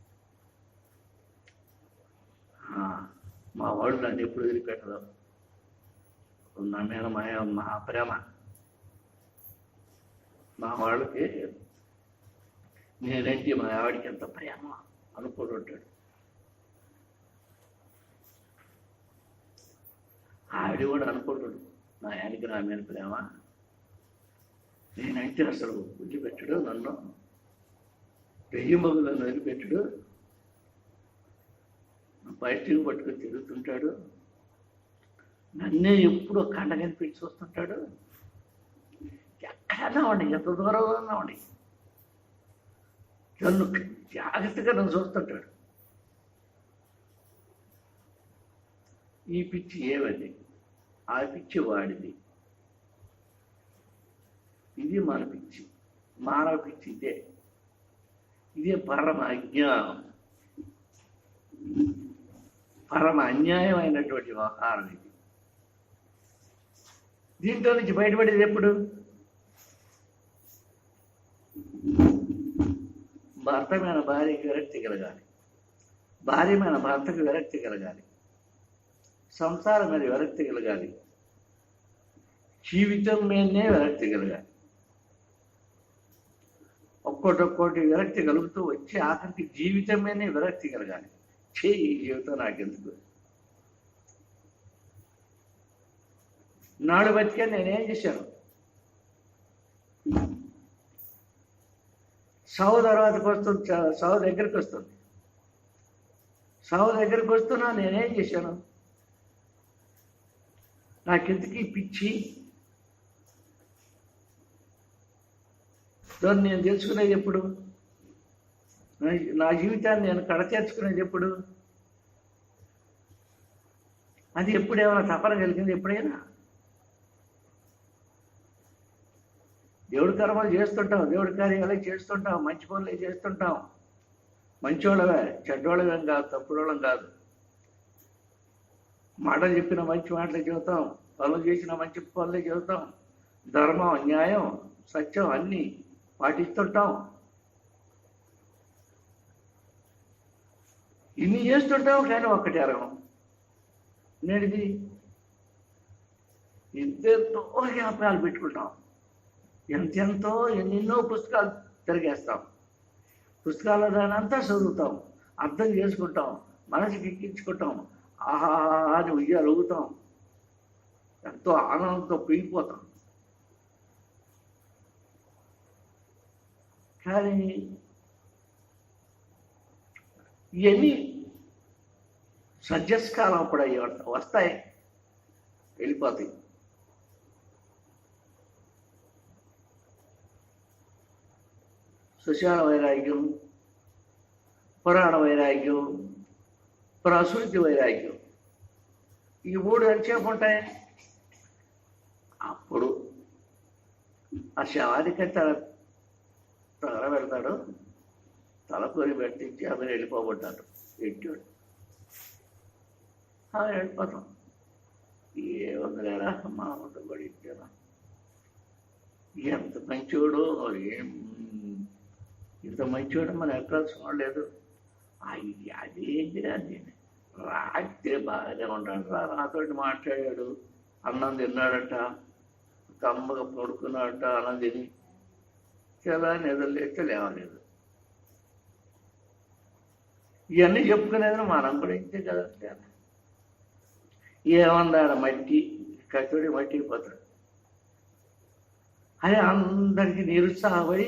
మా వాళ్ళు నన్ను ఎప్పుడు వదిలిపెట్టదు. నా మీద మా ప్రేమ. మా వాళ్ళకి నేనంటే మా ఆవిడికి ఎంత ప్రేమ అనుకోడు ఉంటాడు. ఆవిడ కూడా అనుకుంటాడు నా ఆయనకి నా మీద ప్రేమ. నేనంటే అసలు వదిలిపెట్టడు, నన్ను పెయ్యి మగులను వదిలిపెట్టడు, బయటికి పట్టుకొని తిరుగుతుంటాడు, నన్నే ఎప్పుడు కండగని పెట్టి చూస్తుంటాడు. ఎక్కడన్నా ఉండి, ఎంత దూరంగా ఉండి నన్ను జాగ్రత్తగా నన్ను చూస్తుంటాడు. ఈ పిచ్చి ఏమది, ఆ పిచ్చి వాడిది. ఇది మన పిచ్చి, మానవ పిచ్చి ఇదే. ఇదే పరమ అజ్ఞానం, పరమ అన్యాయమైనటువంటి వ్యవహారం ఇది. దీంట్లో నుంచి బయటపడేది ఎప్పుడు? భర్తమైన భార్యకి విరక్తి కలగాలి, భార్యమైన భర్తకు విరక్తి కలగాలి, సంసారం మీద విరక్తి కలగాలి, జీవితం మీదనే విరక్తి కలగాలి. ఒక్కొక్కటి విరక్తి కలుగుతూ వచ్చి ఆఖరికి జీవితం మీదనే విరక్తి కలగాలి. ఈ జీవితం నాకెందుకు, నాడు బతికే నేనేం చేశాను. సౌ తర్వాతకి వస్తుంది, సౌ దగ్గరికి వస్తుంది. సావు దగ్గరికి వస్తున్నా, నేనేం చేశాను? నాకెందుకు ఈ పిచ్చి? దాన్ని నేను తెలుసుకునేది ఎప్పుడు? నా జీవితాన్ని నేను కడతేర్చుకునేది ఎప్పుడు? అది ఎప్పుడేమైనా తపన కలిగింది? ఎప్పుడైనా దేవుడి కర్మలు చేస్తుంటాం, దేవుడి కార్యాలే చేస్తుంటాం, మంచి పనులే చేస్తుంటాం. మంచివాళ్ళమే, చెడ్డవాళ్ళమేం కాదు, తప్పుడోళ్ళం కాదు. మాటలు చెప్పిన మంచి మాటలే చెబుతాం, పనులు చేసిన మంచి పనులే చెబుతాం, ధర్మం, న్యాయం, సత్యం అన్నీ పాటిస్తుంటాం. ఇన్ని చేస్తుంటాం, కానీ ఒక్కటి అరగం. నేటిది ఎంతెంతో జ్ఞాపకాలు పెట్టుకుంటాం, ఎంతెంతో ఎన్నెన్నో పుస్తకాలు తిరిగేస్తాం. పుస్తకాల దానంతా చదువుతాం, అర్థం చేసుకుంటాం, మనసుకి ఎక్కించుకుంటాం, ఆహా అని ఉయ్యాలు ఊగుతాం, ఎంతో ఆనందంతో పెరిగిపోతాం. కానీ ఇవన్నీ సజ్జస్కాలం అప్పుడు అయ్యి వస్తాయి, వెళ్ళిపోతాయి. సుశాల వైరాగ్యం, పురాణ వైరాగ్యం, ప్రసూతి వైరాగ్యం, ఈ మూడు ఎంతసేపు ఉంటాయి? అప్పుడు ఆ శవానికి తల పెడతాడు, తల కొరి పెట్టించి అవి వెళ్ళిపోబడ్డాడు ఎట్టాడు, వెళ్ళిపోతాం. ఏముందిలేరా మా ముందు కూడా ఇచ్చాను, ఎంత మంచోడు, ఏం ఇంత మంచివాడు మనం ఎక్కడ చూడలేదు. అదేంటిరా, నేను రాత్రి బాగానే ఉంటాడు రా, నాతో మాట్లాడాడు, అన్నం తిన్నాడట, కమ్మగా పడుకున్నాడట, అన్నం తిని చాలా నిద్రలేస్తే లేవలేదు. ఇవన్నీ చెప్పుకునేది మనం కూడా ఇంతే కదా. ఏమన్నాడు మట్టి, కచ్చుడి మట్టి అయిపోతాడు. అది అందరికీ నిరుత్సాహపై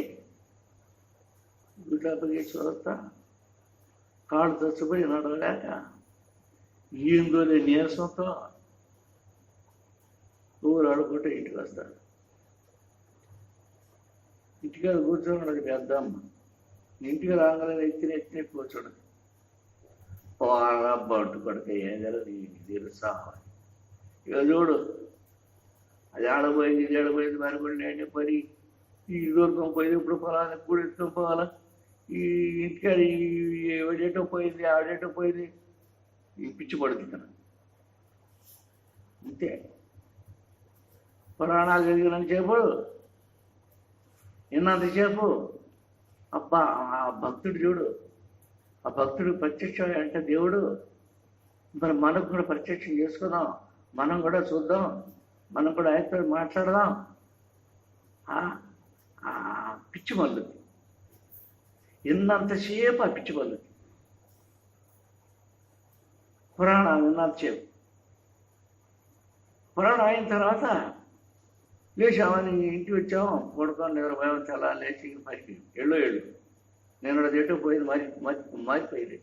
గుడ్డపై చూస్తా కాళ్ళు తచ్చిపోయి నడవలేక ఏందో నీరసంతో ఊరు ఆడుకుంటే ఇంటికి వస్తాడు. ఇంటికాడ కూర్చోండి పెద్దమ్మ, ఇంటికి రాగానే ఎత్తిన కూర్చోడు. పోరా బంటు కొడుక ఏగలది నిరుత్సాహం. ఇక చూడు, అది ఆడపోయింది, ఇది ఆడపోయింది, మరి కూడా నేనే పని ఈ దూరం పోయింది, ఇప్పుడు పొలాన్ని కూడా ఎత్తుకొని పోవాలా, ఈ ఇంటికాడ ఎవడేటో పోయింది, ఆడేటో పోయింది, ఈ పిచ్చి పడుతుంది కదా. అంతే. పురాణాలు జరిగినంతసేపు, విన్నంతసేపు అబ్బా ఆ భక్తుడు చూడు, ఆ భక్తుడు ప్రత్యక్షం అంటే దేవుడు, మరి మనకు కూడా ప్రత్యక్షం చేసుకుందాం, మనం కూడా చూద్దాం, మనం కూడా ఆయనతో మాట్లాడదాం. పిచ్చి మల్లు విన్నంతసేపు, ఆ పిచ్చి మల్లు పురాణం విన్నంతసేపు. పురాణం అయిన తర్వాత లేచామని ఇంటికి వచ్చాము, పడుకొని నిద్రపోయాము, చాలా లేచి మరి ఏళ్ళు నేను అది ఎటో పోయింది, మారిపోయింది.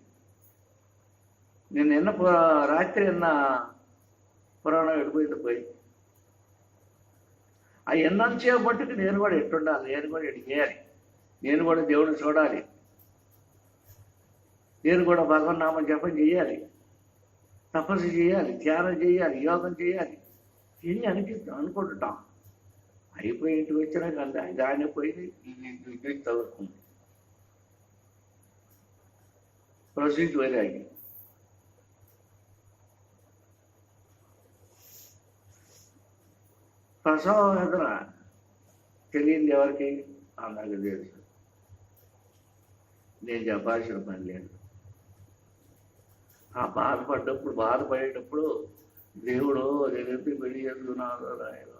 నేను నిన్న రాత్రి నిన్న పురాణం ఎడిపోయింది పోయింది. ఆ ఎన్నంతసేపు మట్టుకు నేను కూడా ఎట్టుండాలి, నేను కూడా ఎటు చేయాలి, నేను కూడా దేవుడిని చూడాలి, నేను కూడా భగవన్నామం జపం చేయాలి, తపస్సు చేయాలి, ధ్యానం చేయాలి, యోగం చేయాలి, ఇవన్నీ అనుకుంటుంటాం. అయిపోయి ఇంటికి వచ్చినాక దాన్ని పోయింది, ఇంటికి తగులుకుంది. ప్రసూతి వైరాగ్యం. ప్రసవ వేదన తెలియదు ఎవరికి, అందరికి తెలుసు. నేను చెప్పాల్సిన పని లేదు. ఆ బాధపడేటప్పుడు దేవుడు నేనెత్తి పెళ్లి చేసుకున్నాను,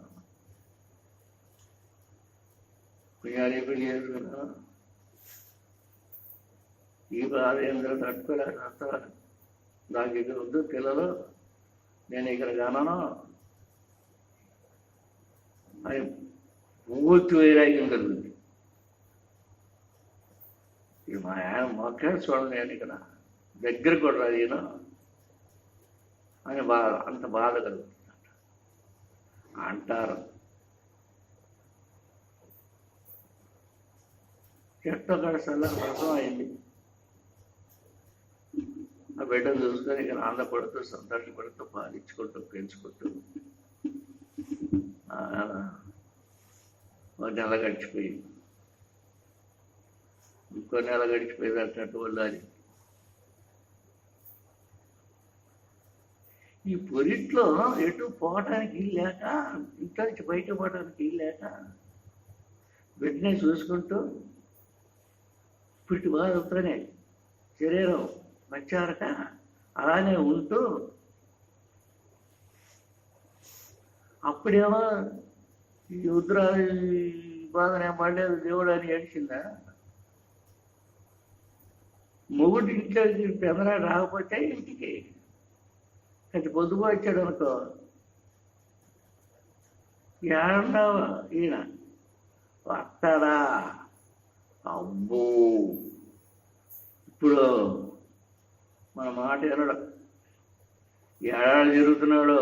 పుణ్యాన్ని పెళ్లి చేసుకున్నా, ఈ బాధ ఏందో తట్టుకోలేక నాకు ఇక్కడ వద్దు పిల్లలు, నేను ఇక్కడ కానను అని పూర్తి వైరాగ్యం కలుగుతుంది. ఇది మా ఆయన మొక్క చూడండి, నేను ఇక్కడ దగ్గర కూడా రాదు ఈయన అని అంత బాధ కలుగుతుంది అంటారు. చెట్టు అక్కడ చల్లని ప్రసవం అయింది. ఆ బిడ్డను చూసుకొని ఇక ఆనందపడుతూ సంతోషపడుతూ పాలించుకుంటూ పెంచుకుంటూ ఒక నెల గడిచిపోయింది. ఇంకో నెల గడిచిపోయింది అన్నట్టు వెళ్ళాలి. ఈ పొరిట్లో ఎటు పోవటానికి ఇల్లు లేక, ఇంట్లో నుంచి బయట పోవడానికి ఇల్లు లేక బిడ్డనే చూసుకుంటూ పుట్టి బాధతోనే శరీరం వచ్చారక అలానే ఉంటూ అప్పుడేమో ఈ ఉద్రాలు బాధనే పడలేదు దేవుడు అని ఏడిచిందా? మొగుడు ఇంట్లోకి పెదరా రాకపోతే ఇంటికి అది పొద్దుకు వచ్చాడు అనుకో, ఏడన్నావు ఈయన వస్తాడా? అబ్బో ఇప్పుడు మన మాట వినడు. ఏడాది జరుగుతున్నాడు,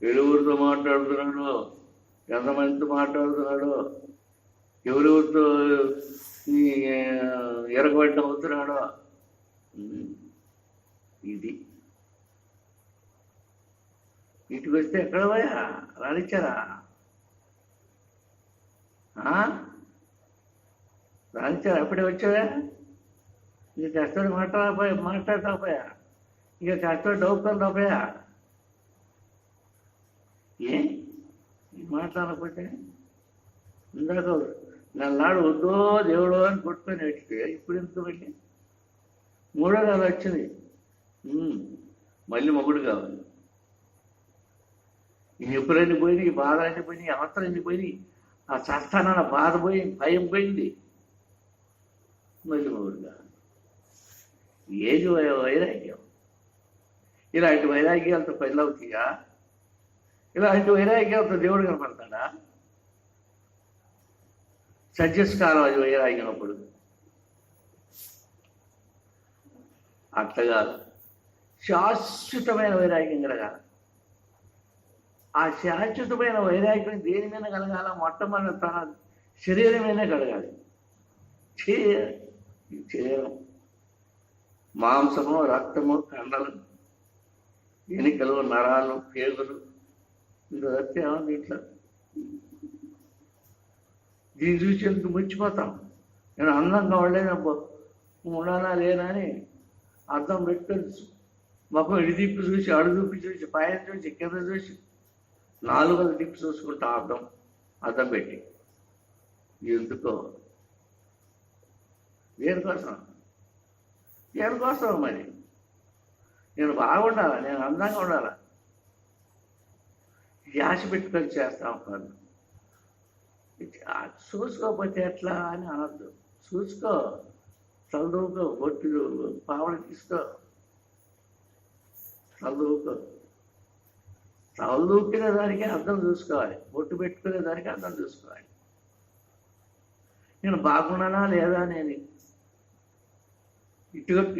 ఎలుగురితో మాట్లాడుతున్నాడు, ఎంతమందితో మాట్లాడుతున్నాడు, ఎవరెవరితో ఎరగబడ్డ అవుతున్నాడో. ఇది ఇంటికి వస్తే ఎక్కడ పోయా రానిచ్చారా? రానిచ్చారా? అప్పుడే వచ్చావా? ఇక కష్టపడి మాట్లాడతాపోయా, ఇక కష్టపడి డౌకొని రాపోయా? ఏ మాట్లాడకపోతే ఇందాక నన్నాడు వద్దో దేవుడో అని కొట్టుకొని వచ్చితే ఇప్పుడు ఎందుకు వెళ్ళి మూడో నెల వచ్చింది, మళ్ళీ మొగుడు కావాలి. ఈ ఎప్పుడైనా పోయినాయి, ఈ బాధ అన్ని పోయినాయి, అవసరం ఎన్ని పోయినాయి, ఆ చస్తానన్న బాధ పోయింది, భయం పోయింది, మళ్ళీ మొగుడు కావాలి. ఏది వైరాగ్యం? ఇలాంటి వైరాగ్యాలతో పెళ్ళవుతాయా? ఇలాంటి వైరాగ్యాలతో దేవుడు కనపడతాడా? సజెస్ట్ కాలం అది వైరాగ్యం. అప్పుడు అట్లా శాశ్వతమైన వైరాగ్యం కలగాలి. ఆ శాశ్వతమైన వైరాగ్యం దేని మీద కలగాల? మొట్టమొదటి తన శరీరం మీదనే కలగాలి. శరీరం మాంసము, రక్తము, కండలు, ఎనికలు, నరాలు, పేగులు, ఇంకా వస్తే ఏమన్నా దీంట్లో దీన్ని చూసి ఎందుకు ముచ్చిపోతాం? నేను అందంగా ఉండాలా లేనా అని అర్థం పెట్టుకొని మొఖం ఇడి దిప్పి చూసి, అడుగుపి చూసి, పైన చూసి, కింద చూసి, 4 దిప్పి చూసుకుంటా అర్థం పెట్టి. ఎందుకో? దేనికోసం మరి? నేను బాగుండాలా, నేను అందంగా ఉండాలా, ఆశ పెట్టుకొని చేస్తా ఉంటాను. చూసుకోకపోతే ఎట్లా అని అనద్దు. చూసుకో, చదువుకో, బొట్టు పావలు తీసుకో, చదువుకునే దానికి అర్థం చూసుకోవాలి, బొట్టు పెట్టుకునే దానికి అర్థం చూసుకోవాలి. నేను బాగున్నానా లేదా, నేను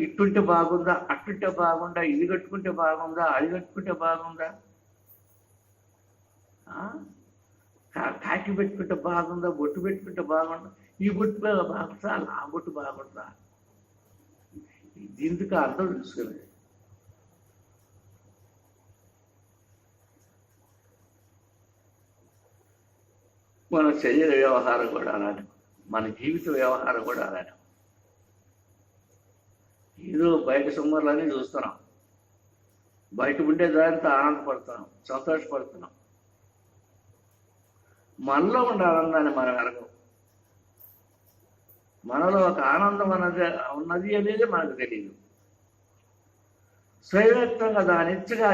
ఇట్టుంటే బాగుందా, అట్టుంటే బాగుందా, ఇది కట్టుకుంటే బాగుందా, అది కట్టుకుంటే బాగుందా, కాకి పెట్టుకుంటే బాగుందా, బొట్టు పెట్టుకుంటే బాగుందా, ఈ బొట్టు బాగుందా, ఆ బొట్టు బాగుందా, దీనికి అర్థం చూసుకోలేదు. మన శరీర వ్యవహారం కూడా అలానే, మన జీవిత వ్యవహారం కూడా అలానే. ఏదో బయట సుమ్మర్లన్నీ చూస్తున్నాం, బయట ఉండే దానితో ఆనందపడుతున్నాం, సంతోషపడుతున్నాం. మనలో ఉండే ఆనందాన్ని మనం ఎరగం. మనలో ఒక ఆనందం ఉన్నది అనేది మనకు తెలియదు. స్వయవ్యక్తంగా దాని ఇచ్చగా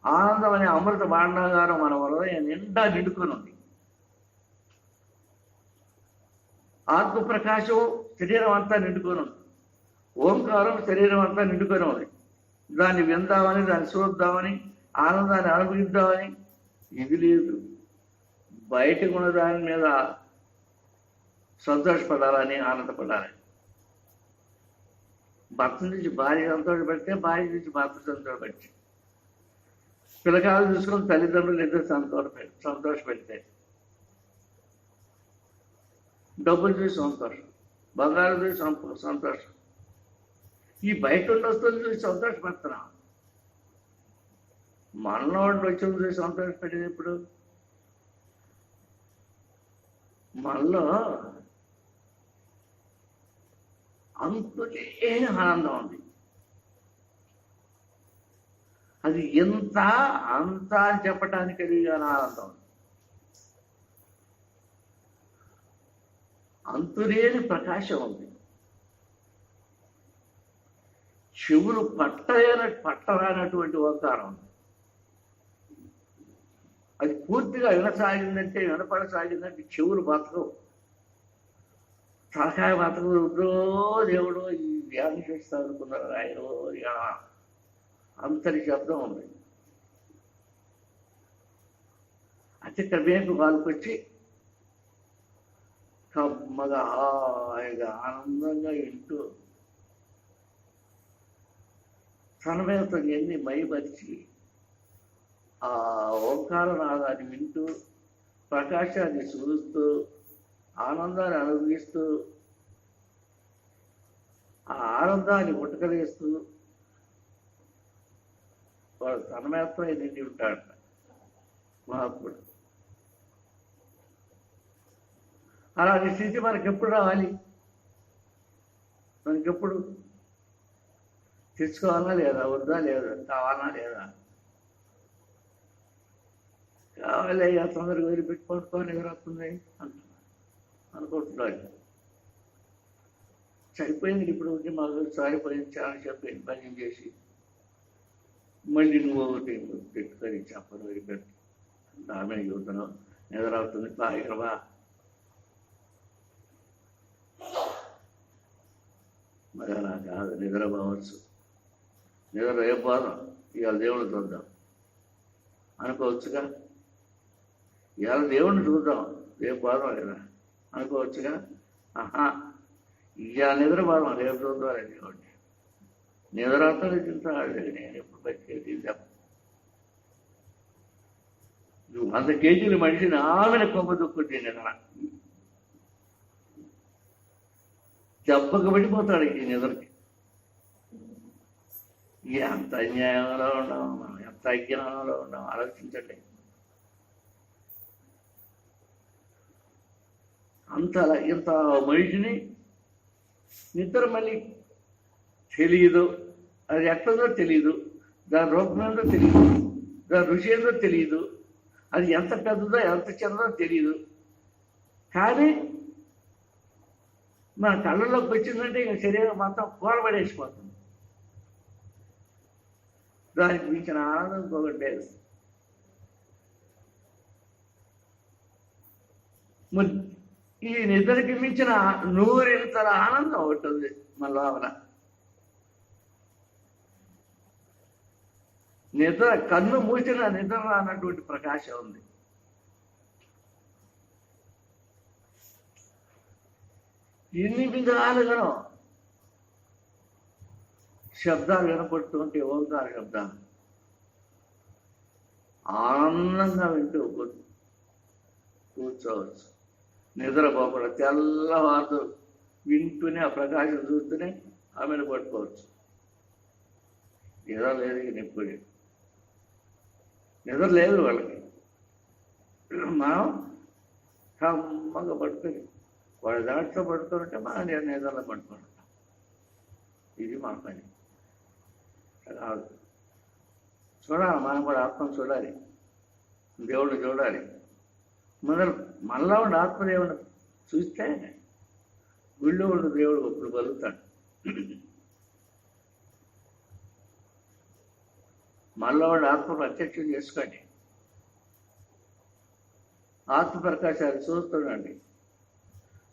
ఆనందం అనే అమృత భాండాగారం మన హృదయం నిండా నిండుకొని ఉంది. ఆత్మప్రకాశం శరీరం అంతా నిండుకొని ఉంది. ఓంకారం శరీరం అంతా నిండుకొని ఉంది. దాన్ని విందామని, దాన్ని చూద్దామని, ఆనందాన్ని అనుభవిద్దామని ఇది లేదు. బయటకు ఉన్న దాని మీద సంతోషపడాలని, ఆనందపడాలని. భర్త నుంచి భార్య సంతోషపెడితే, భార్య నుంచి భర్త సంతోషపెట్టి, పిల్లకాయలు చూసుకొని తల్లిదండ్రులు ఇద్దరు సంతోషపెడితే, డబ్బులు చూసి సంతోషం, బంగారం చూసి సంతోషం, ఈ బయట ఉన్న వస్తువులు చూసి సంతోషపడుతున్నాం. మనలో వచ్చిన చూసి సంతోషపెట్టేది ఇప్పుడు మనలో అంతులేని ఆనందం ఉంది. అది ఎంత అంత అని చెప్పటానికి కలిగిన ఆనందం, అంతులేని ప్రకాశం ఉంది. చెవులు పట్టరానటువంటి ఓంకారం ఉంది. అది పూర్తిగా వినసాగిందంటే, వినపడసాగిందంటే చెవులు బతకవు, తలకాయ బతకవు. రుద్రో దేవుడు ఈ ధ్యానం చేస్తా అనుకున్నారు ఆయన, అంతటి శబ్దం ఉంది. అతి క్రమేపు వాళ్ళకొచ్చి కమ్మగా హాయిగా ఆనందంగా వింటూ తనమేతో ఎన్ని మైమరిచి ఆ ఓంకార నాదాన్ని వింటూ, ప్రకాశాన్ని చూస్తూ, ఆనందాన్ని అనుభవిస్తూ, ఆ ఆనందాన్ని ఉటకలేస్తూ వాడు తన్మయత్వం నిండి ఉంటాడు మహాత్ముడు. అలాంటి స్థితి మనకెప్పుడు రావాలి? మనకెప్పుడు తెచ్చుకోవాలా లేదా, వద్దా లేదా, కావాలా లేదా? కావాలి అయ్యా, తొందరగా వదిలిపెట్టుకోవడం ఎదురవుతుంది అనుకుంటున్నాడు. సరిపోయింది ఇప్పుడు, మాకు సరిపోయింది, చాలా చెప్పేది భజన చేసి మళ్ళీ నువ్వు ఒకటి పెట్టుకొని చెప్పను వదిలిపెట్టు, దామే చూద్దాం ఎదురవుతుంది, బాగా మరి అలా కాదు. నిద్రపోవచ్చు, నిద్ర ఏ పోదాం, ఇవాళ దేవుడిని చూద్దాం అనుకోవచ్చుగా. ఇవాళ దేవుడిని చూద్దాం, రేపు పోదాం లేదా అనుకోవచ్చుగా. ఆహా, ఇవాళ నిద్రపోదాం, రేపు చూద్దాం దేవుడిని. నిద్రతో తింటాడు, నేను ఎప్పుడు బతికేది చెప్ప. నువ్వు 100 కేజీలు మనిషిని ఆమెను కొమ్మ దుక్కుంటే నిద్ర దెబ్బకు పడిపోతాడు ఈ నిద్రకి. ఎంత అన్యాయంలో ఉన్నాం మనం, ఎంత అజ్ఞానంలో ఉన్నాం ఆలోచించండి. ఇంత మనిషిని నిద్ర మళ్ళీ తెలియదు, అది ఎక్కడో తెలియదు, దాని రూపం ఏందో తెలియదు, దాని రుచి ఏందో తెలియదు, అది ఎంత పెద్దదో ఎంత చిన్నదో తెలియదు. కానీ మన కళ్ళలోకి వచ్చిందంటే ఇక శరీరం మొత్తం కూరబడేసిపోతుంది. దానికి మించిన ఆనందం ఇంకొకటి లేదు. ఈ నిద్రకి మించిన 100 ఆనందం ఒకటి ఉంది మన లోపల. నిద్ర కన్ను మూసిన నిద్ర అన్నటువంటి ప్రకాశం ఉంది. ఎన్ని విధాలుగానో శబ్దాలు వినపడుతుంటే, ఓంకార శబ్దాలు ఆనందంగా వింటూ కూర్చోవచ్చు. నిద్రపోకుండా తెల్లవారు వింటూనే, ఆ ప్రకాశం చూస్తూనే ఆమెను పట్టుకోవచ్చు. నిద్ర లేదు, ఇప్పుడు నిద్ర లేదు వాళ్ళకి. మనం కమ్మగా పట్టుకొని వాడి దాంట్లో పడుతుంటే మనం నిద్రలో పడుకుంటాం. ఇది మన పని కాదు. చూడాలి, మనం కూడా ఆత్మను చూడాలి, దేవుడిని చూడాలి. మనలో ఉన్న ఆత్మదేవుని చూస్తే గుళ్ళో ఉన్న దేవుడు ఒప్పుడు కలుగుతాడు. మనలో ఉన్న ఆత్మ ప్రత్యక్షం చేసుకోండి, ఆత్మ ప్రకాశాలు చూస్తుండండి.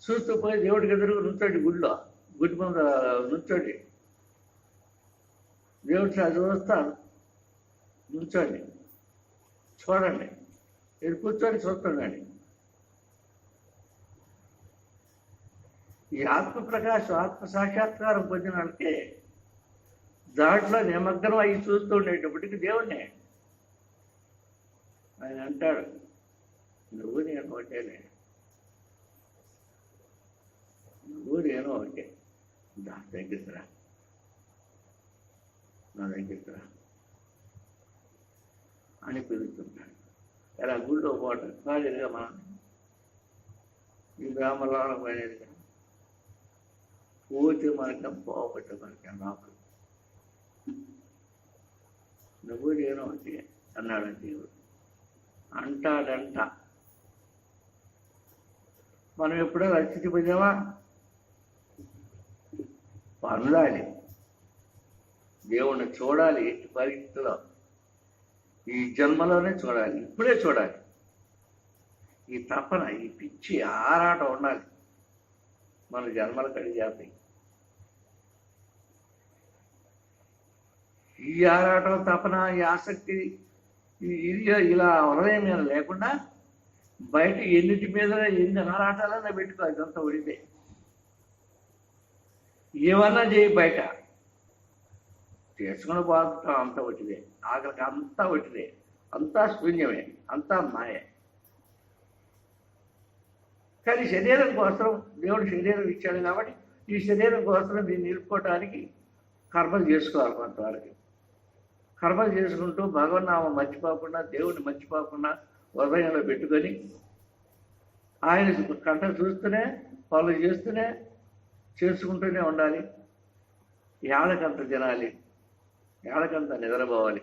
చూస్తూ పోయి దేవుడికి ఎదురుగా నుంచోండి, గుడి ముందు నుంచోండి, దేవుడి చూస్తాను నుంచోండి, చూడండి, ఇది కూర్చొని చూస్తుండండి. ఈ ఆత్మ ప్రకాశం, ఆత్మ సాక్షాత్కారం పొందిన వాళ్ళకి దాంట్లో నిమగ్నం అవి చూస్తూ ఉండేటప్పటికి దేవుణ్ణి ఆయన అంటాడు, నువ్వు నేను ఒకటేలే, నువ్వు నేను ఒకటే, నా దగ్గరికి రా, నా దగ్గరికి రా అని పిలుస్తుంటాడు. ఎలా గుళ్ళో పోవటం కాలేదుగా మనం ఈ బ్రాహ్మణుల పోయినదిగా పోతే మనకి పోవట్టు మనకి నాకు నువ్వు నేను అంటే అన్నాడు దేవుడు. అంటాడంట. మనం ఎప్పుడో రక్షించి పోయావా? పొందాలి, దేవుణ్ణి చూడాలి. ఎట్టి పరిస్థితిలో ఈ జన్మలోనే చూడాలి, ఇప్పుడే చూడాలి. ఈ తపన, ఈ పిచ్చి ఆరాటం ఉండాలి. మన జన్మల కడిగేస్తాయి. ఈ ఆరాటం, తపన, ఈ ఆసక్తి ఇది ఇలా హృదయం మీద లేకుండా బయట ఎన్నిటి మీద ఎన్ని ఆరాటాలన్నా పెట్టుకో, ఇదంతా ఉడితే ఏమన్నా చేయి, బయట చేసుకుని బాగుతాం, అంతా ఒట్టిదే. ఆఖరికి అంతా ఒట్టిదే, అంతా శూన్యమే, అంతా మాయే. కానీ శరీరం కోసం దేవుడు శరీరం ఇచ్చాడు కాబట్టి ఈ శరీరం కోసం దీన్ని నిలుపుకోవటానికి కర్మలు చేసుకోవాలి. కొంతవరకు కర్మలు చేసుకుంటూ భగవన్నామం మర్చిపోకుండా, దేవుడిని మర్చిపోకుండా హృదయంలో పెట్టుకొని ఆయన కంట చూస్తూనే పనులు చేస్తూనే చేసుకుంటూనే ఉండాలి. ఏళ్ళకంత తినాలి, ఏళ్ళకంత నిద్రపోవాలి.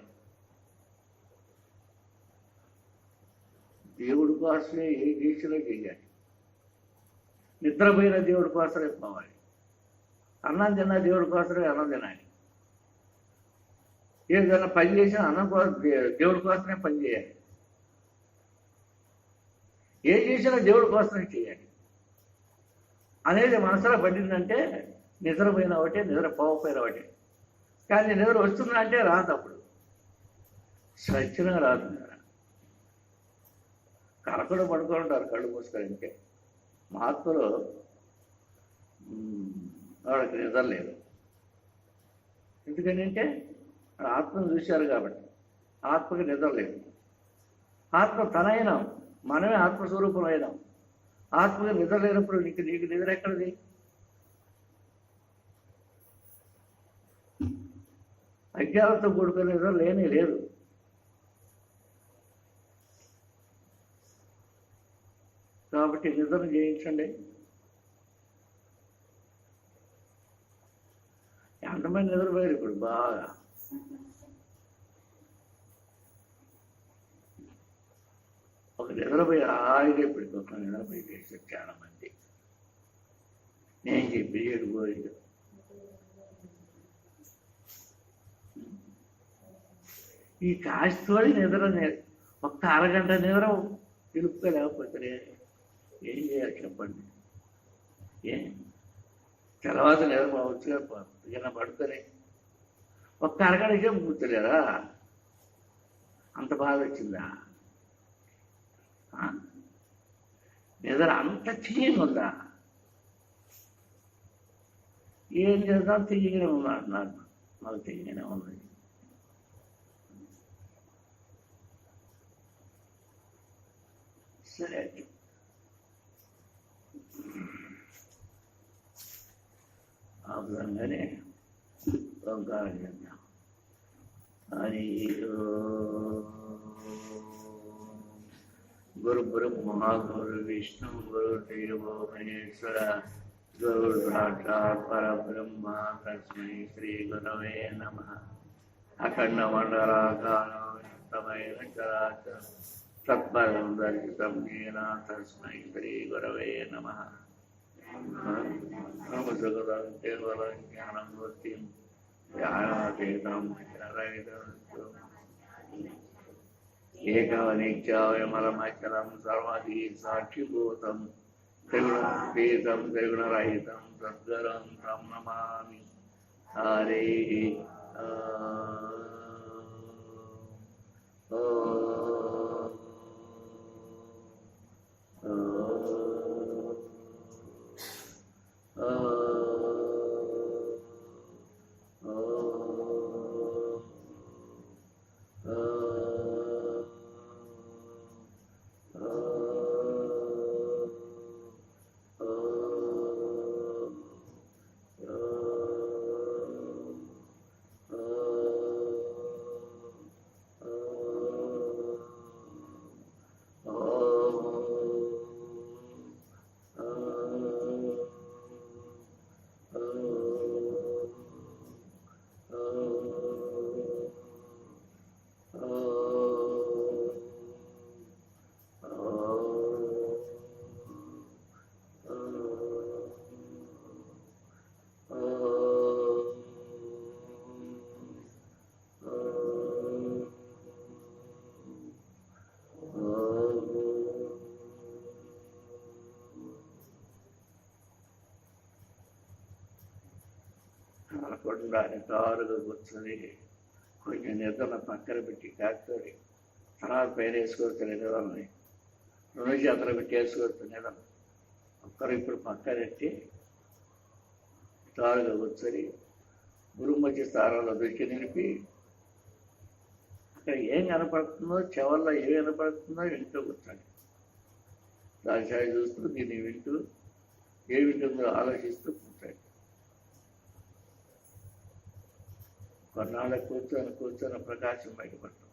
దేవుడి కోసమే ఏ దీక్షలో చేయాలి. నిద్రపోయిన దేవుడి కోసమే పోవాలి. అన్నం తిన్నా దేవుడి కోసమే అన్నం తినాలి. ఏదైనా పని చేసినా అన్నం కోసం దేవుడి కోసమే పని చేయాలి. ఏం చేసినా దేవుడి కోసమే చేయాలి అనేది మనసులో పడిందంటే నిద్రపోయిన ఒకటే, నిద్రపోకపోయిన ఒకటే. కానీ నిద్ర వస్తుందంటే రాదు, అప్పుడు స్వచ్ఛంగా రాదు. కరకడు పడుకొని ఉంటారు కళ్ళు మూసుకొని. అంటే మహాత్ములు వాళ్ళకి నిద్ర లేదు. ఎందుకంటే ఆత్మను చూశారు కాబట్టి. ఆత్మకి నిద్ర లేదు. ఆత్మ తనైనాం, మనమే ఆత్మస్వరూపం అయినాం. ఆత్మకి నిద్ర లేనప్పుడు నీకు నిద్ర ఎక్కడిది? అజ్ఞానంతో కూడుకునే నిద్ర లేనే లేదు. కాబట్టి నిద్రను జయించండి. ఎంతమంది నిద్రపోయారు ఇప్పుడు బాగా? ఒక నిద్రపోయి హాయిగా పెడుతున్నా, నిద్రపోయి చేశారు చాలా మంది. నేను చెప్పి పోయింది. ఈ కాస్తోడి నిద్ర ఒక్క అరగంట నిద్ర తెలుపుకోలేకపోతే ఏం చేయాలి చెప్పండి? తర్వాత నిద్రపోవచ్చుగా, ఏమైనా పడుకొని ఒక్క అరగంట సేపు కూర్చోలేరా? అంత బాధ వచ్చిందా? నిద్ర అంత తీయగా ఉందా? ఏం చేద్దాం, తీయగానే ఉందా అన్నారు. మాకు తీయగానే ఉంది. సరే, ఆ విధంగానే ఓంకారం చేద్దాం. హరి గురు బ్రహ్మ గురు విష్ణు గురు దేవో మహేశ్వర గురు సాక్షాత్ పరబ్రహ్మ తస్మై శ్రీ గురవే నమః. అఖండ మండలాకారమైన చరాచరం తత్పరం దర్శితం ఏన తస్మై శ్రీ గురవే నమః. నమస్కృతం కేవలం జ్ఞానం వృత్తిం జ్ఞానాతీతం విఘ్నరహితం ఏకనిత్యాయమలమచలం సర్వధీ సాక్షిభూతం త్రిగుణాతీతం త్రిగుణరహితం సద్గురం తం నమామి. హరి ఓ కదలకుండా నిటారుగా కూర్చొని కొంచెం నిద్రను పక్కన పెట్టి కాకుతోని తర్వాత పైన వేసుకోవచ్చు నిద్రని 2 చేతులు పెట్టి వేసుకోవచ్చు నిద్ర. ఒక్కరు ఇప్పుడు పక్కనెట్టి నిటారుగా కూర్చొని గురుమధ్య స్థానంలో దృష్టి నిలిపి అక్కడ ఏం కనపడుతుందో, చెవర్లో ఏం కనపడుతుందో వింటూ కూర్చోండి. దాని చూస్తూ దీన్ని వింటూ ఏ వింటుందో ఆలోచిస్తూ కూర్చోండి. కొన్నాళ్ళకు కూర్చొని ప్రకాశం బయటపడతాం.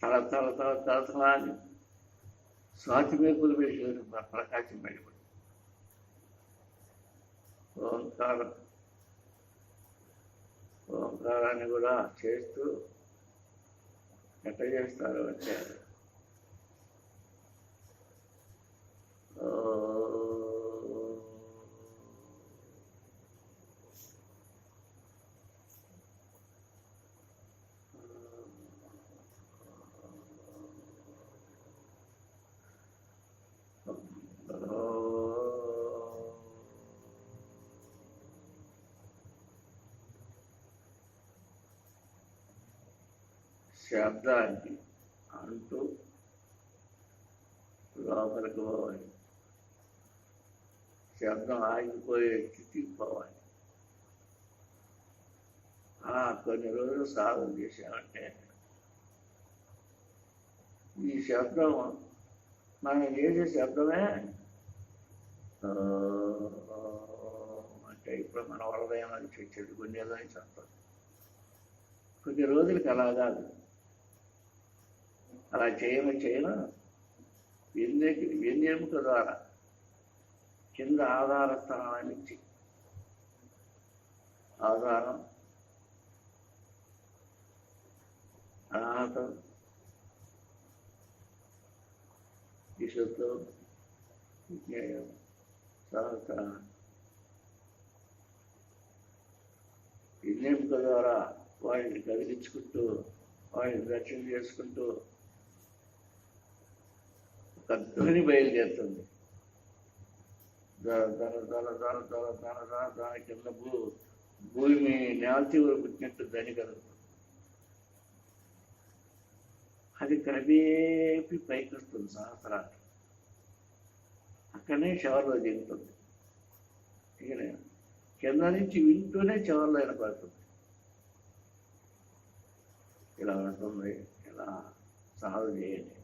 తల అని స్వాతి మేకులు వేసి ప్రకాశం బయటపడతాం. ఓంకారాన్ని కూడా చేస్తూ ఎట్లా చేస్తారు అంటే శబ్దాన్ని అంటూ లోపలికి పోవాలి. శబ్దం ఆగిపోయే స్థితికి పోవాలి. కొన్ని రోజులు సాధన చేసామంటే ఈ శబ్దం మనం చేసే శబ్దమే అంటే ఇప్పుడు మన హృదయం నుంచి వచ్చేది గుండెలోని శబ్దం. కొన్ని రోజులకి అలా కాదు. అలా చేయను వెన్నెముక ద్వారా కింద ఆధార స్థానాన్ని నుంచి ఆధారం, అనాహతం, విశుద్ధం, విజ్ఞేయం, సహస్రం. వెన్నెముక ద్వారా వాటిని కదిలించుకుంటూ వాటిని రక్షణ చేసుకుంటూ ఒక ధ్వని బయలుదేరుతుంది. దాని కింద భూమి నేల పుట్టినట్టు ధ్వని కలుగుతుంది. అది క్రమేపి పైకి వస్తుంది సహస్రాలు. అక్కడనే చివరిలో దిగుతుంది. ఇక కింద నుంచి వింటూనే చివరిలో వినపడుతుంది. ఇలా ఉంటుంది. ఇలా సాధన చేయండి.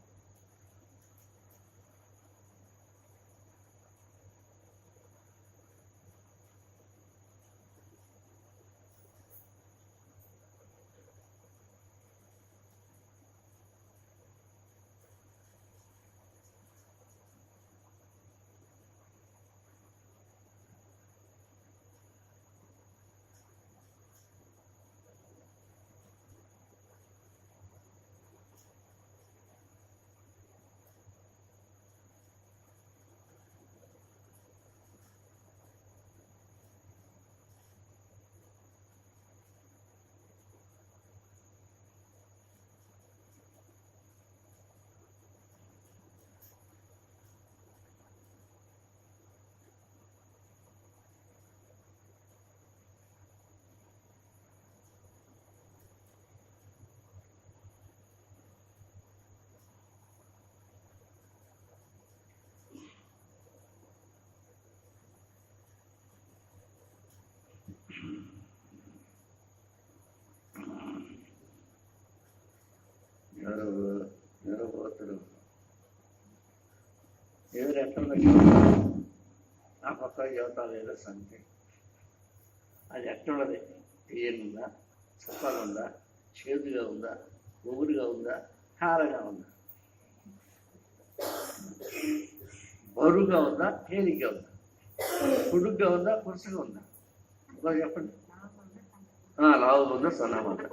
నిరపోతులు ఎవరు ఎట్లా నా పక్క యువతాలు ఏదో సంఖ్య అది ఎట్లున్నది. తీయనుందా, చప్పగా ఉందా, చేదుగా ఉందా, ఒగురుగా ఉందా, కారగా ఉందా, బరువుగా ఉందా, తేలిగ్గా ఉందా, పొడుగ్గా ఉందా, కురసగా ఉందా? చెప్పండి. లావుగా ఉందా, సన్నగా ఉందా?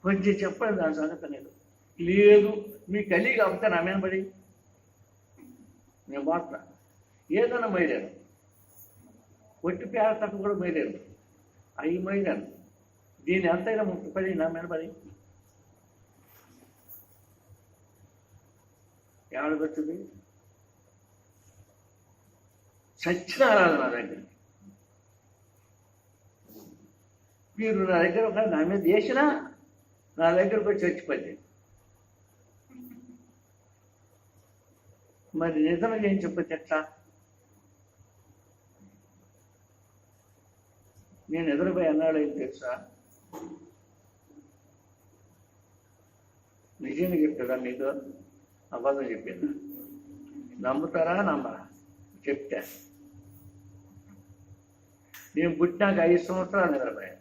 కొంచెం చెప్పండి. దాని సంగతి లేదు మీ కలిగి కాబట్టి నా మీద పడి నేను మాట్లా ఏదైనా మైలేను, ఒట్టి పేర తక్కువ కూడా మైలేను, అవి మైలేను. దీన్ని ఎంతైనా 30 నా మీద పడి ఎవరికి వచ్చింది? చచ్చిన రాదు నా దగ్గరికి. మీరు నా దగ్గర ఒక నా మీద వేసినా నా దగ్గరకు వచ్చి చచ్చిపోయింది. మరి నిజంగా ఏం చెప్పచ్చు ఎట్లా? నేను నిద్రపోయి అన్నాడు ఏం తెలుసా? నిజంగా చెప్తాడా మీతో? అబద్ధం చెప్పిందా? నమ్ముతారా నమ్మరా? చెప్తా. నేను పుట్టినాక 5 సంవత్సరాలు నిద్రపోయాను.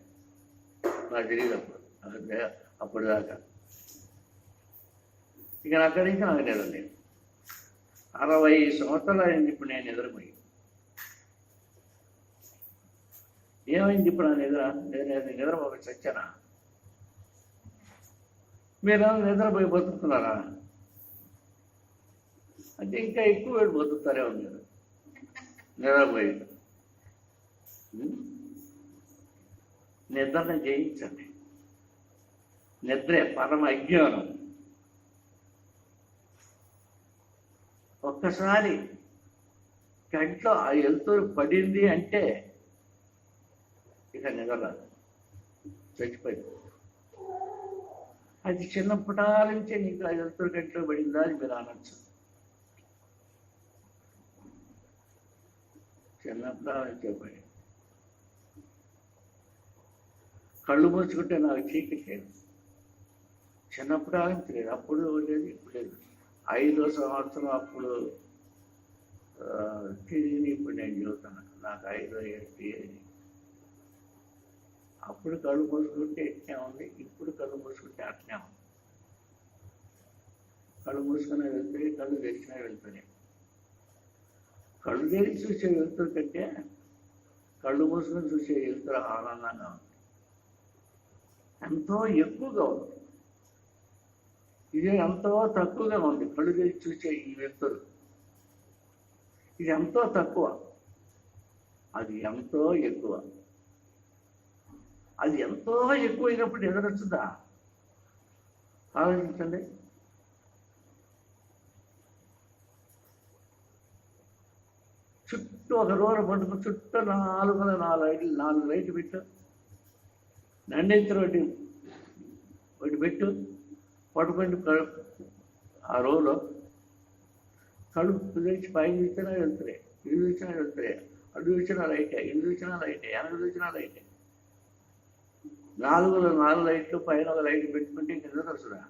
నాకు తెలియదు అప్పుడు దాకా. ఇక అక్కడి నుంచి నాకు నిద్ర లేదు. 60 సంవత్సరాలు అయింది ఇప్పుడు నేను నిద్రపోయి. ఏమైంది ఇప్పుడు నా నిద్ర? నేను నిద్రపోక చచ్చానా? మీరు నిద్రపోయి బతుకుతున్నారా? అంటే ఇంకా ఎక్కువ వేడు బతుకుతారే మీరు నిద్రపోయి. నిద్రను జయించండి. నిద్రే పరమ అజ్ఞానం. ఒక్కసారి కంట్లో ఆ వెలుతురు పడింది అంటే ఇక నిద్రరాదు, చచ్చిపోయింది. అది చిన్నప్పటి నుంచే నీకు ఆ వెలుతురు కంట్లో పడిందా అని మీరు అనొచ్చు. చిన్నప్పటి నుంచే పడి కళ్ళు మూసుకుంటే నాకు చీకటి లేదు. చిన్నప్పుడు ఆగించలేదు. అప్పుడు లేదు, ఇప్పుడు లేదు. 5వ సంవత్సరం అప్పుడు తిరిగి ఇప్పుడు నేను చూస్తాను. నాకు 5 ఏళ్ళు. అప్పుడు కళ్ళు మూసుకుంటే ఎట్నే ఉంది, ఇప్పుడు కళ్ళు మూసుకుంటే అట్నే ఉంది. కళ్ళు మూసుకునే వెళ్తాయి, కళ్ళు తెరిచినా వెళ్తున్నాయి. కళ్ళు తెరిచి చూసే వెళ్తురు కంటే కళ్ళు మూసుకొని చూసే వెళ్తురు ఆనందంగా ఉంది, ఎంతో ఎక్కువగా ఉంది. ఇది ఎంతో తక్కువగా ఉంది. కళ్ళు తెరిచి చూసే ఈ వెళ్తురు ఇది ఎంతో తక్కువ, అది ఎంతో ఎక్కువ. అది ఎంతో ఎక్కువైనప్పుడు ఎదురొచ్చుదా? ఆలోచించండి. చుట్టూ ఒక రోజు పట్టుకు చుట్టూ 4 లైట్లు పెట్టు, దండెత్తి ఒకటి పెట్టు, పట్టుకుంటూ ఆ రోజులో కడుపు తెచ్చి పైకి చూసినా వెళ్తున్నాయి, ఇల్లు చూసినా వెళ్తున్నాయి, అటు చూసినా లైటే, ఇల్లు చూసినా లైటే, వెనక చూసినా లైటే. 4 లైట్లు పైన ఒక లైట్ పెట్టుకుంటే ఇంక నిద్రొస్తుందా?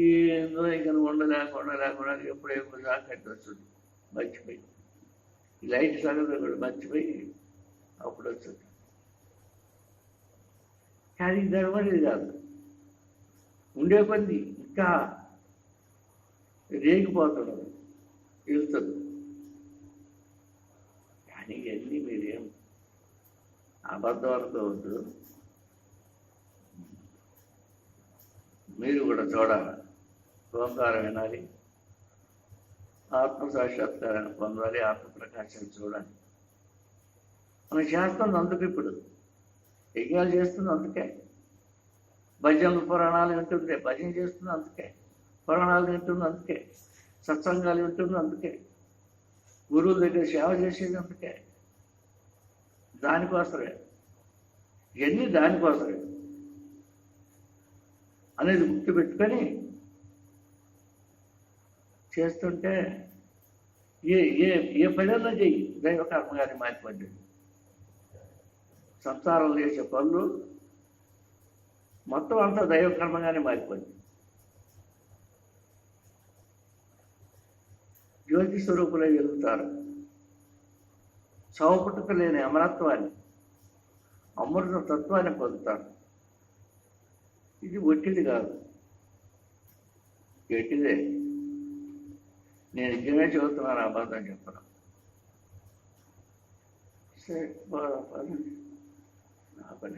ఏందో ఇక ఉండలేకుండా ఎప్పుడు దాకా కట్టి వస్తుంది. మర్చిపోయి ఈ లైట్ సంగతి కూడా మర్చిపోయి అప్పుడు వస్తుంది. కానీ ధర్మది కాదు, ఉండే కొద్ది ఇంకా రేగిపోతున్నది, వెళ్తుంది. కానీ ఇవన్నీ మీరేం అబద్ధం అనుకోవద్దు. మీరు కూడా చూడాలి, ఓంకారం వినాలి, ఆత్మసాక్షాత్కారాన్ని పొందాలి, ఆత్మప్రకాశాన్ని చూడాలి. మనం చేస్తుంది అందుకు. ఇప్పుడు యజ్ఞాలు చేస్తుంది అందుకే, భజనలు పురాణాలు వింటుంది, భజన చేస్తుంది అందుకే, పురాణాలు వింటుంది అందుకే, సత్సంగాలు వింటుంది అందుకే, గురువుల దగ్గర సేవ చేసేది అందుకే. దానికోసమే ఇవన్నీ, దానికోసమే అనేది గుర్తు పెట్టుకొని చేస్తుంటే ఏ పనుల్లో చెయ్యి దైవకర్మగారి మారిపోయింది. సంసారం చేసే పనులు మొత్తం అంతా దైవకర్మగానే మారిపోయింది. జ్యోతి స్వరూపులై వెలుగుతారు. చవపుట్టుక లేని అమరత్వాన్ని, అమృత తత్వాన్ని పొందుతారు. ఇది ఒట్టిది కాదు, గట్టిదే. నేను నిజమే చదువుతున్నాను, అబద్ధం చెప్తున్నాను. సరే నా పని